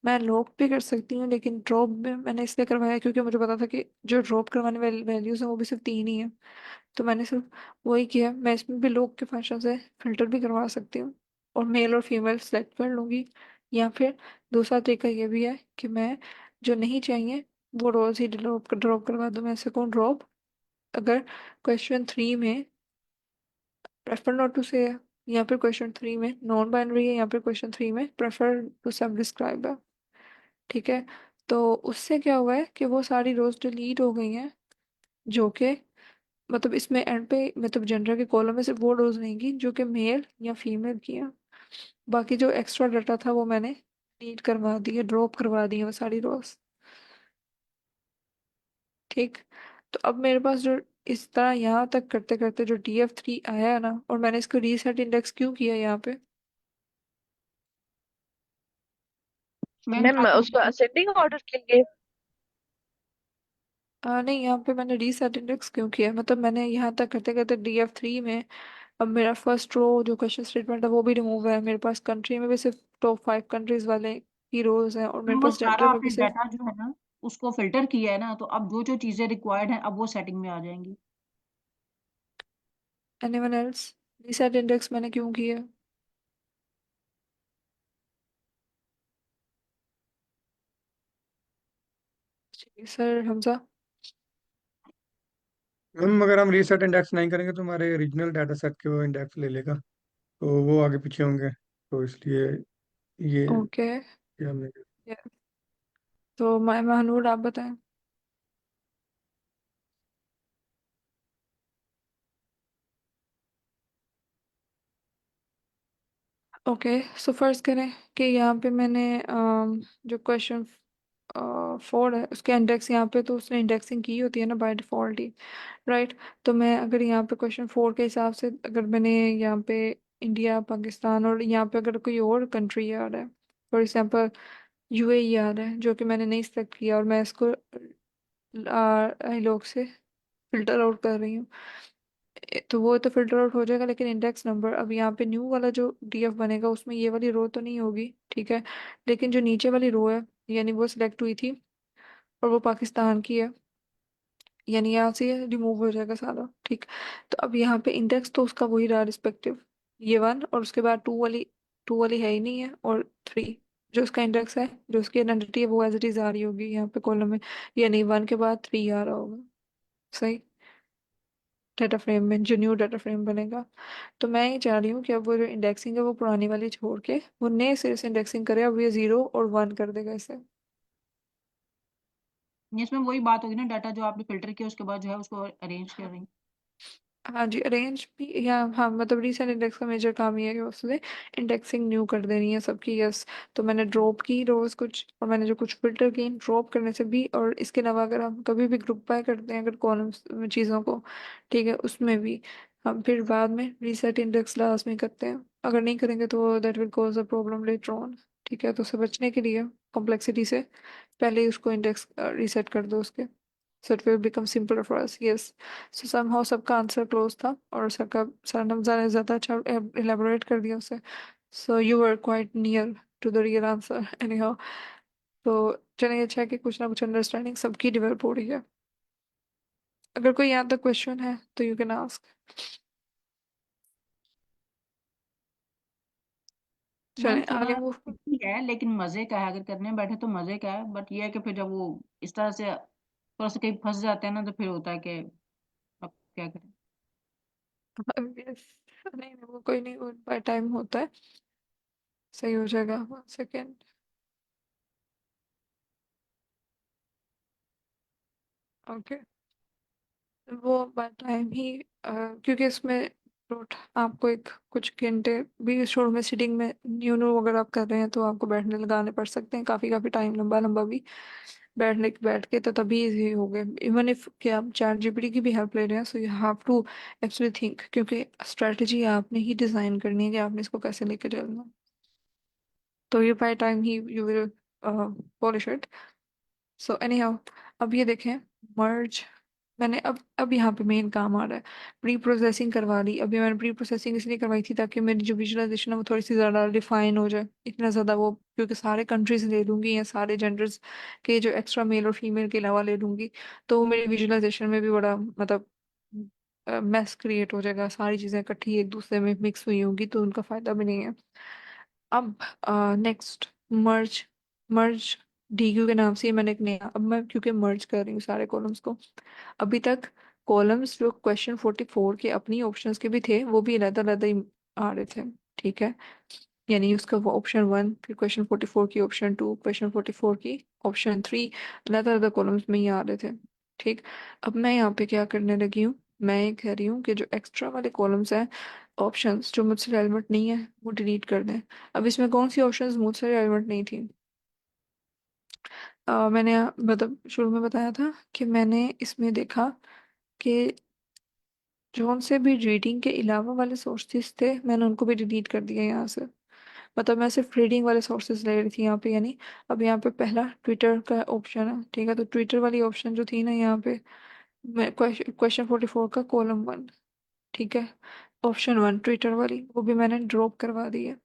मैं लॉक भी कर सकती हूँ, लेकिन ड्रॉप भी मैंने इसलिए करवाया क्योंकि मुझे पता था कि जो ड्रॉप करवाने वाली वैल्यूज़ हैं वो भी सिर्फ 3 ही है। तो मैंने सिर्फ वही किया। मैं इसमें भी लॉक के फंक्शन से फिल्टर भी करवा सकती हूँ, और मेल और फीमेल सेलेक्ट कर लूँगी। या फिर दूसरा तरीका ये भी है कि मैं जो नहीं चाहिए वो रोज़ ही ड्रॉप ड्रॉप करवा दूँ। मैं सकूँ ड्रॉप, अगर क्वेश्चन 3 में प्रेफर नॉट टू से है, यहाँ पे क्वेश्चन 3 में नॉन बाइनरी है, यहाँ पे क्वेश्चन 3 में प्रेफर टू सेल्फ डिस्क्राइब है। ठीक है, तो उससे क्या हुआ है कि वो सारी रोज डिलीट हो गई हैं, जो कि मतलब इसमें एंड पे मतलब जेंडर के कॉलम में सिर्फ वो रोज नहीं की जो कि मेल या फीमेल की हैं। बाकी जो एक्स्ट्रा डाटा था वो मैंने डिलीट करवा दिया, ड्रॉप करवा दिया वो सारी रोज। ठीक, तो अब मेरे पास जो इस तरह यहाँ तक करते करते जो DF3 आया है ना, और मैंने इसको रीसेट इंडेक्स क्यों किया यहाँ पे। मैम मैम आपको उसको असेंडिंग ऑर्डर के लिए। नहीं, यहाँ पे मैंने रीसेट इंडेक्स क्यों किया, मतलब मैंने यहाँ तक करते करते DF3 में अब मेरा फर्स्ट रो जो क्वेश्चन स्टेटमेंट है वो भी रिमूव है, मेरे पास कंट्री में भी सिर्फ टॉप 5 कंट्रीज वाले ही रोज हैं, और मेरे मैम वो पास सारा जेंडर में भी आपने सिर्फ। डाटा जो है ना उसको फिल्टर किया है ना, तो अब जो जो चीजें रिक्वायर्ड हैं अब वो सेटिंग में आ जाएंगी। एनीवन एल्स, रीसेट इंडेक्स मैंने क्यों किया। जी सर हमजा। मैम अगर हम रीसेट इंडेक्स नहीं करेंगे तो हमारे रीजनल डाटा सेट के वो इंडेक्स ले लेगा, तो वो आगे पीछे होंगे, तो इसलिए ओके, ये हमने। तो महानूर आप बताएं। ओके, सो फर्ज करें कि यहाँ पे मैंने जो क्वेश्चन 4 है उसके इंडेक्स यहाँ पे तो उसने इंडेक्सिंग की होती है ना बाय डिफॉल्ट ही, राइट। तो मैं अगर यहाँ पे क्वेश्चन 4 के हिसाब से अगर मैंने यहाँ पे इंडिया पाकिस्तान और यहाँ पे अगर कोई और कंट्री आ रहा है, फॉर एग्जांपल UAE आ रहा है जो कि मैंने नहीं सिलेक्ट किया, और मैं इसको आई लोग से फिल्टर आउट कर रही हूँ, तो वो तो फिल्टर आउट हो जाएगा, लेकिन इंडेक्स नंबर अब यहाँ पे न्यू वाला जो DF बनेगा उसमें ये वाली रो तो नहीं होगी। ठीक है, लेकिन जो नीचे वाली रो है यानी वो सिलेक्ट हुई थी और वो पाकिस्तान की है, यानी यहाँ से ये रिमूव हो जाएगा सारा। ठीक, तो अब यहाँ पे इंडेक्स तो उसका वही रहा रिस्पेक्टिव, ये 1, और उसके बाद 2 वाली है ही नहीं है, और 3 जो उसका इंडेक्स है जो उसकी आइडेंटिटी है वो एज इट इज आ रही होगी यहाँ पे कॉलम में, यानी 1 के बाद 3 आ रहा होगा। सही, डाटा फ्रेम में जो न्यू डाटा फ्रेम बनेगा। तो मैं ये चाह रही हूँ कि अब वो जो इंडेक्सिंग है वो पुरानी वाली छोड़ के वो नए सिरे से इंडेक्सिंग करे, अब ये 0 और 1 कर देगा इसे। इसमें वही बात होगी ना, डाटा जो आपने फिल्टर किया उसके बाद जो है उसको अरेंज कर रही हैं। हाँ जी, अरेंज भी या हाँ, मतलब रीसेंट इंडेक्स का मेजर काम ये है कि उसने इंडेक्सिंग न्यू कर देनी है सबकी। यस, तो मैंने ड्रॉप की रोज कुछ, और मैंने जो कुछ फिल्टर की ड्रॉप करने से भी, और इसके अलावा अगर हम कभी भी ग्रुप बाय करते हैं अगर कॉलम्स चीज़ों को, ठीक है, उसमें भी हम फिर बाद में रीसेट इंडेक्स लास्ट में करते हैं, अगर नहीं करेंगे तो that will cause a problem later on. ठीक है, तो उससे बचने के लिए कॉम्प्लेक्सिटी से पहले ही उसको इंडेक्स रीसेट कर दो उसके, so it will become simpler for us. Yes, so somehow सबका आंसर क्लोज था, और सबका सर ने ज़्यादा अच्छा elaborate कर दिया उसे, so you were quite near to the real answer anyhow। तो चलिए, अच्छा है कि कुछ ना कुछ अंडरस्टैंडिंग सबकी डेवलप हो रही है। अगर कोई यहाँ तक क्वेश्चन है तो यू कैन आस्क। मैम चलें थोड़ा आगे मूव। tricky है लेकिन मजे का है, अगर करने बैठे तो मजे का है, बट ये है कि फिर जब वो इस तरह से थोड़ा सा कहीं फंस जाते हैं ना तो फिर होता है कि अब क्या करें। यस, नहीं नहीं वो कोई नहीं, वो बाय टाइम होता है, सही हो जाएगा। 1 सेकेंड। ओके, वो बाय टाइम ही क्योंकि इसमें आपको एक कुछ घंटे भी शुरू में सीटिंग में न्यू न्यू अगर आप कर रहे हैं तो आपको बैठने लगाने पड़ सकते हैं, काफ़ी काफ़ी टाइम लंबा लंबा भी बैठ के, तो तभी इजी हो गए। इवन इफ कि आप ChatGPT की भी हेल्प ले रहे हैं, so you have to actually think, क्योंकि स्ट्रेटजी आपने ही डिज़ाइन करनी है कि आपने इसको कैसे लेके चलना है। तो ये by time he you will polish it. So any how, अब ये देखें, मर्ज मैंने अब यहाँ पे मेन काम आ रहा है, प्री प्रोसेसिंग करवा ली। अभी मैंने प्री प्रोसेसिंग इसलिए करवाई थी ताकि मेरी जो विजुअलाइजेशन है वो थोड़ी सी ज़्यादा डिफाइन हो जाए, इतना ज़्यादा वो, क्योंकि सारे कंट्रीज ले लूँगी या सारे जेंडर्स के जो एक्स्ट्रा मेल और फीमेल के अलावा ले लूँगी, तो वो मेरी विजुअलाइजेशन में भी बड़ा मतलब मैस क्रिएट हो जाएगा, सारी चीज़ें इकट्ठी एक दूसरे में मिक्स हुई होंगी तो उनका फ़ायदा भी नहीं है। अब नेक्स्ट, मर्ज मर्ज DQ के नाम से ही मैंने एक नया, अब मैं क्योंकि मर्ज कर रही हूँ सारे कॉलम्स को, अभी तक कॉलम्स जो क्वेश्चन 44 के अपनी ऑप्शंस के भी थे वो भी अलग अलग ही आ रहे थे, ठीक है। यानी उसका वो ऑप्शन 1, फिर क्वेश्चन 44 की ऑप्शन 2, क्वेश्चन 44 की ऑप्शन 3, अलग अलग कॉलम्स में ये आ रहे थे, ठीक। अब मैं यहाँ पे क्या करने लगी हूँ, मैं ये कह रही हूँ कि जो एक्स्ट्रा वाले कॉलम्स हैं, ऑप्शंस जो मुझसे रेलिवेंट नहीं है वो डिलीट कर दें। अब इसमें कौन सी ऑप्शंस मुझसे रेलिवेंट नहीं थी? मैंने मतलब शुरू में बताया था कि मैंने इसमें देखा कि जौन से भी रीडिंग के अलावा वाले सोर्सेज थे मैंने उनको भी डिलीट कर दिया यहाँ से। मतलब मैं सिर्फ रीडिंग वाले सोर्सेज ले रही थी यहाँ पे, यानी अब यहाँ पे पहला ट्विटर का ऑप्शन है, ठीक है। तो ट्विटर वाली ऑप्शन जो थी ना यहाँ पे, मैं क्वेश्चन 44 का कॉलम 1, ठीक है, ऑप्शन 1 ट्विटर वाली वो भी मैंने ड्रॉप करवा दी है,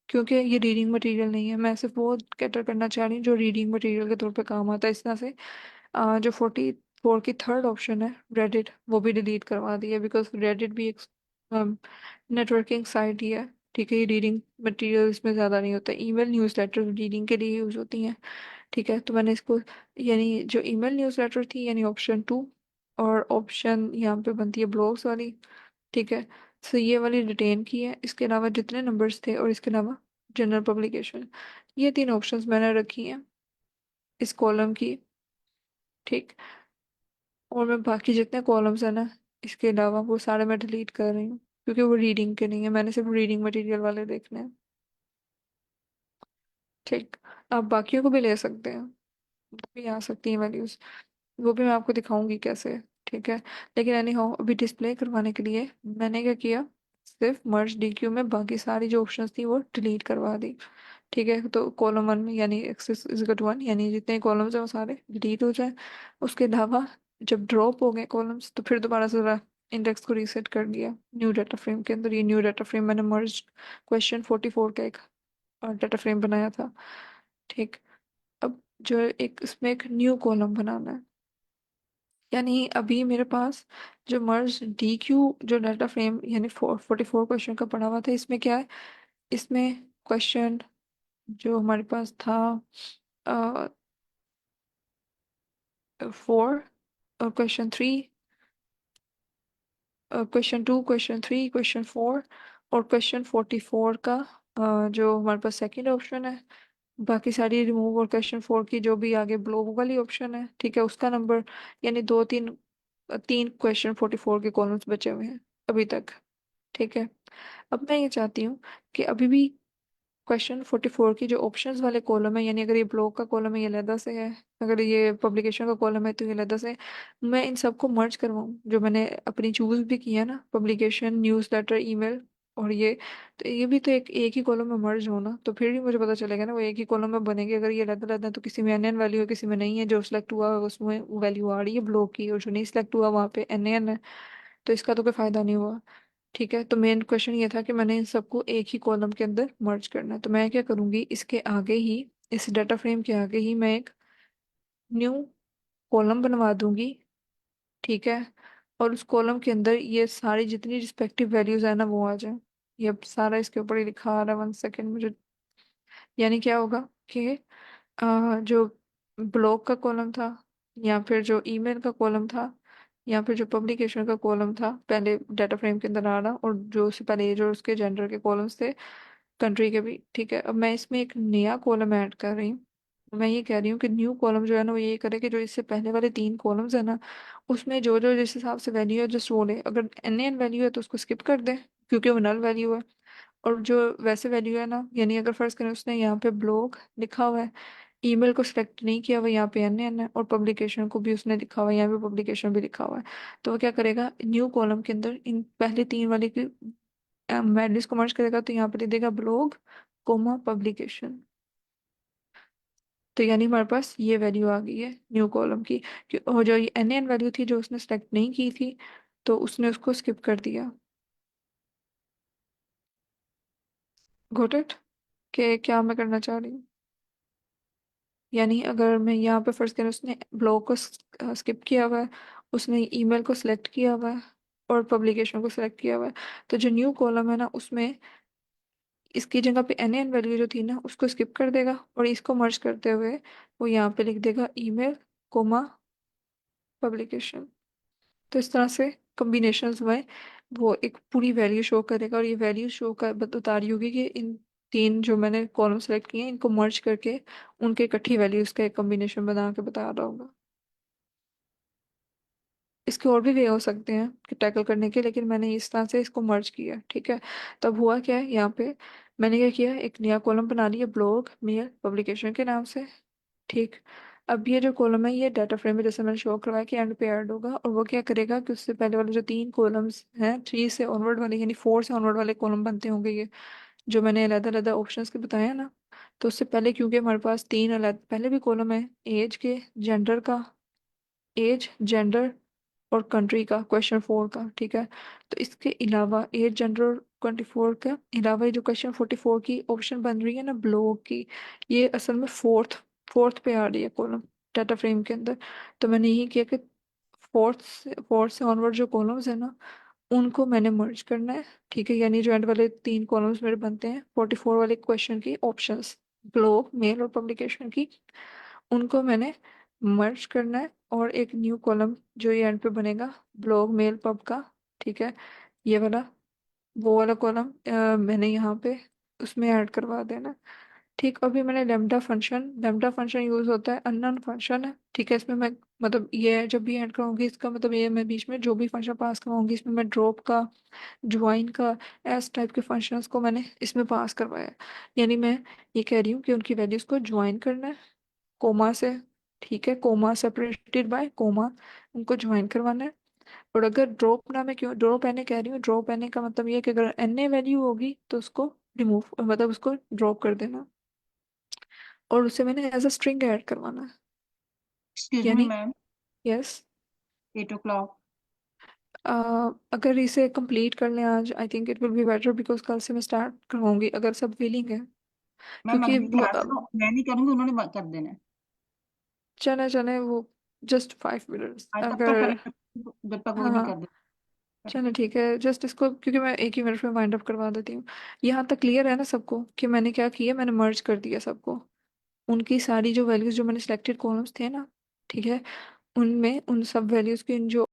क्योंकि ये रीडिंग मटेरियल नहीं है। मैं सिर्फ वो कैटर करना चाह रही हूँ जो रीडिंग मटेरियल के तौर पे काम आता है। इस तरह से जो 44 की थर्ड ऑप्शन है रेडिट, वो भी डिलीट करवा दी है, बिकॉज रेडिट भी एक नेटवर्किंग साइट ही है, ठीक है। ये रीडिंग मटेरियल इसमें ज़्यादा नहीं होता। ईमेल न्यूज़ लेटर रीडिंग के लिए यूज़ होती हैं, ठीक है। तो मैंने इसको, यानी जो ईमेल न्यूज़ लेटर थी यानी ऑप्शन 2, और ऑप्शन यहाँ पे बनती है ब्लॉग्स वाली, ठीक है। सो ये वाली रिटेन की है। इसके अलावा जितने नंबर्स थे और इसके अलावा जनरल पब्लिकेशन, ये तीन ऑप्शंस मैंने रखी हैं इस कॉलम की, ठीक। और मैं बाकी जितने कॉलम्स हैं ना इसके अलावा वो सारे मैं डिलीट कर रही हूँ, क्योंकि वो रीडिंग के नहीं है, मैंने सिर्फ रीडिंग मटेरियल वाले देखने हैं, ठीक। आप बाकियों को भी ले सकते हैं, वो भी आ सकती हैं वैल्यूज, वो भी मैं आपको दिखाऊंगी कैसे, ठीक है। लेकिन एनी हाउ अभी डिस्प्ले करवाने के लिए मैंने क्या किया, सिर्फ मर्ज डीक्यू में बाकी सारी जो ऑप्शंस थी वो डिलीट करवा दी, ठीक है। तो कॉलम 1 में यानी एक्सेस इज इक्वल टू 1, यानी जितने कॉलम्स हैं वो सारे डिलीट हो जाए। उसके अलावा जब ड्रॉप हो गए कॉलम्स तो फिर दोबारा से ज़रा इंडेक्स को रीसेट कर दिया न्यू डाटा फ्रेम के अंदर। ये न्यू डाटा फ्रेम मैंने मर्ज क्वेश्चन 44 का एक डाटा फ्रेम बनाया था, ठीक। अब जो एक इसमें एक न्यू कॉलम बनाना है, यानी अभी मेरे पास जो मर्ज डी क्यू जो डाटा फ्रेम यानी 44 क्वेश्चन का पड़ा हुआ था, इसमें क्या है, इसमें क्वेश्चन जो हमारे पास था 4, और क्वेश्चन 3, क्वेश्चन 2, क्वेश्चन 3, क्वेश्चन 4 और क्वेश्चन 44 का जो हमारे पास सेकंड ऑप्शन है, बाकी सारी रिमूव, और क्वेश्चन 4 की जो भी आगे ब्लॉक वाली ऑप्शन है, ठीक है, उसका नंबर, यानी दो तीन तीन क्वेश्चन 44 के कॉलम्स बचे हुए हैं अभी तक, ठीक है। अब मैं ये चाहती हूँ कि अभी भी क्वेश्चन 44 की जो ऑप्शंस वाले कॉलम है, यानी अगर ये ब्लॉक का कॉलम है ये अलग से है, अगर ये पब्लिकेशन का कॉलम है तो ये अलग से, मैं इन सबको मर्ज करवाऊँ जो मैंने अपनी चूज भी किया ना, पब्लिकेशन, न्यूज़ लेटर, ईमेल और ये, तो ये भी तो एक ही कॉलम में मर्ज होना, तो फिर ही मुझे पता चलेगा ना वो एक ही कॉलम में बनेंगे। अगर ये अलग अलग है तो किसी में एन एन वैल्यू है, किसी में नहीं है, जो सिलेक्ट हुआ है उसमें वैल्यू आ रही है ब्लॉक की, और जो नहीं सिलेक्ट हुआ वहाँ पे एन एन है, तो इसका तो कोई फायदा नहीं हुआ, ठीक है। तो मेन क्वेश्चन ये था कि मैंने इन सबको एक ही कॉलम के अंदर मर्ज करना है। तो मैं क्या करूंगी, इसके आगे ही, इस डाटा फ्रेम के आगे ही मैं एक न्यू कॉलम बनवा दूंगी, ठीक है। और उस कॉलम के अंदर ये सारी जितनी रिस्पेक्टिव वैल्यूज है ना वो आ जाए। ये अब सारा इसके ऊपर ही लिखा आ रहा है, 1 सेकेंड मुझे। यानी क्या होगा कि जो ब्लॉग का कॉलम था, या फिर जो ईमेल का कॉलम था, या फिर जो पब्लिकेशन का कॉलम था पहले डाटा फ्रेम के अंदर आ रहा, और जो उससे पहले ये जो उसके जेंडर के कॉलम्स थे, कंट्री के भी, ठीक है। अब मैं इसमें एक नया कॉलम ऐड कर रही हूँ। मैं ये कह रही हूँ कि न्यू कॉलम जो है ना वो ये करे कि जो इससे पहले वाले 3 कॉलम्स है ना, उसमें जो जो जिस हिसाब से वैल्यू है जस्ट वो ले। अगर एन एन वैल्यू है तो उसको स्किप कर दे, क्योंकि वो नल वैल्यू है। और जो वैसे वैल्यू है ना, यानी अगर फर्ज करें उसने यहाँ पे ब्लॉग लिखा हुआ है, ईमेल को सिलेक्ट नहीं किया हुआ, यहाँ पे एन एन है, और पब्लिकेशन को भी उसने लिखा हुआ है, यहाँ पे पब्लिकेशन भी लिखा हुआ है, तो वो क्या करेगा, न्यू कॉलम के अंदर इन पहले 3 वाले की वैल्यूज को मर्ज करेगा, तो यहाँ पे लिख देगा ब्लॉग कोमा पब्लिकेशन। तो यानी हमारे पास ये वैल्यू आ गई है न्यू कॉलम की, कि और जो ये एन एन वैल्यू थी जो उसने सेलेक्ट नहीं की थी, तो उसने उसको स्किप कर दिया। Got it? कि क्या मैं करना चाह रही हूँ, यानी अगर मैं यहाँ पे फर्स्ट करें उसने ब्लॉग को स्किप किया हुआ है, उसने ईमेल को सिलेक्ट किया हुआ है, और पब्लिकेशन को सिलेक्ट किया हुआ है, तो जो न्यू कॉलम है ना उसमें इसकी जगह पे एन एन वैल्यू जो थी ना उसको स्किप कर देगा, और इसको मर्ज करते हुए वो यहाँ पे लिख देगा ईमेल कोमा पब्लिकेशन। तो इस तरह से कॉम्बिनेशंस हुए। वो एक पूरी वैल्यू शो करेगा, और ये वैल्यू शो कर बता रही होगी कि इन तीन जो मैंने कॉलम सेलेक्ट किए हैं इनको मर्ज करके उनके इकट्ठी वैल्यूज का एक कॉम्बिनेशन बना के बता रहा होगा। इसके और भी वे हो सकते हैं कि टैकल करने के, लेकिन मैंने इस तरह से इसको मर्ज किया, ठीक है। तब हुआ क्या है यहाँ पे, मैंने क्या किया, एक नया कॉलम बना लिया ब्लॉग मेल पब्लिकेशन के नाम से, ठीक। अब ये जो कॉलम है ये डाटा फ्रेम में जैसे मैंने शो करवाया कि एंड पे ऐड होगा, और वो क्या करेगा कि उससे पहले वाले जो तीन कॉलम्स हैं, 3 से ऑनवर्ड वाले यानी 4 से ऑनवर्ड वाले कॉलम बनते होंगे ये, जो मैंने अलग अलग ऑप्शंस के बताया ना। तो उससे पहले क्योंकि हमारे पास तीन अलग पहले भी कॉलम है, एज के, जेंडर का, एज जेंडर और कंट्री का, क्वेश्चन 4 का, ठीक है। तो इसके अलावा एज जेंडर और 24 का अलावा ये जो क्वेश्चन 44 की ऑप्शन बन रही है ना ब्लॉग की, ये असल में फोर्थ फोर्थ पे आ रही है कॉलम डाटा फ्रेम के अंदर। तो मैंने यही किया कि फोर्थ से ऑनवर्ड जो कॉलम्स है ना उनको मैंने मर्ज करना है, ठीक है। यानी जो एंड वाले तीन कॉलम्स मेरे बनते हैं 44 वाले क्वेश्चन की ऑप्शंस, ग्लोब मेल और पब्लिकेशन की, उनको मैंने मर्ज करना है, और एक न्यू कॉलम जो ये एंड पे बनेगा ब्लॉग मेल पब का, ठीक है। ये वाला वो वाला कॉलम मैंने यहाँ पे उसमें ऐड करवा देना, ठीक। अभी मैंने लेमडा फंक्शन यूज होता है, अननोन फंक्शन है, ठीक है। इसमें मैं मतलब ये जब भी ऐड कराऊंगी इसका मतलब ये मैं बीच में जो भी फंक्शन पास करवाऊंगी इसमें मैं ड्रॉप का, ज्वाइन का, एस टाइप के फंक्शंस को मैंने इसमें पास करवाया है। यानी मैं ये कह रही हूँ कि उनकी वैल्यूज को ज्वाइन करना है कोमा से, ठीक है, कोमा सेपरेटेड बाय कोमा, उनको ज्वाइन करवाना है। और अगर ड्रॉप ना, मैं क्यों ड्रॉप एन ए कह रही हूँ, ड्रॉप एन ए का मतलब ये है कि अगर एन ए वैल्यू होगी तो उसको रिमूव मतलब उसको ड्रॉप कर देना, और उसे मैंने एज अ स्ट्रिंग ऐड करवाना है। एक्सक्यूज मी यानी मैम, यस, 8 o'clock। अगर इसे कंप्लीट कर लें आज, I think it will be better, because कल से मैं स्टार्ट करवाऊंगी अगर सब विलिंग है। मैम क्योंकि अभी भी आ जाओ, मैं नहीं करूंगी, उन्होंने कर देना है। चले चले वो जस्ट 5 मिनट्स आज तक तो अगर, करें, जब तक वो हाँ नहीं हाँ कर देते। चलो ठीक है, जस्ट इसको क्योंकि मैं एक ही मिनट में वाइंड अप करवा देती हूँ। यहाँ तक क्लियर है ना सबको कि मैंने क्या किया, मैंने मर्ज कर दिया सबको, उनकी सारी जो वैल्यूज जो मैंने सिलेक्टेड कॉलम्स थे ना, ठीक है, उनमें उन सब वैल्यूज की जो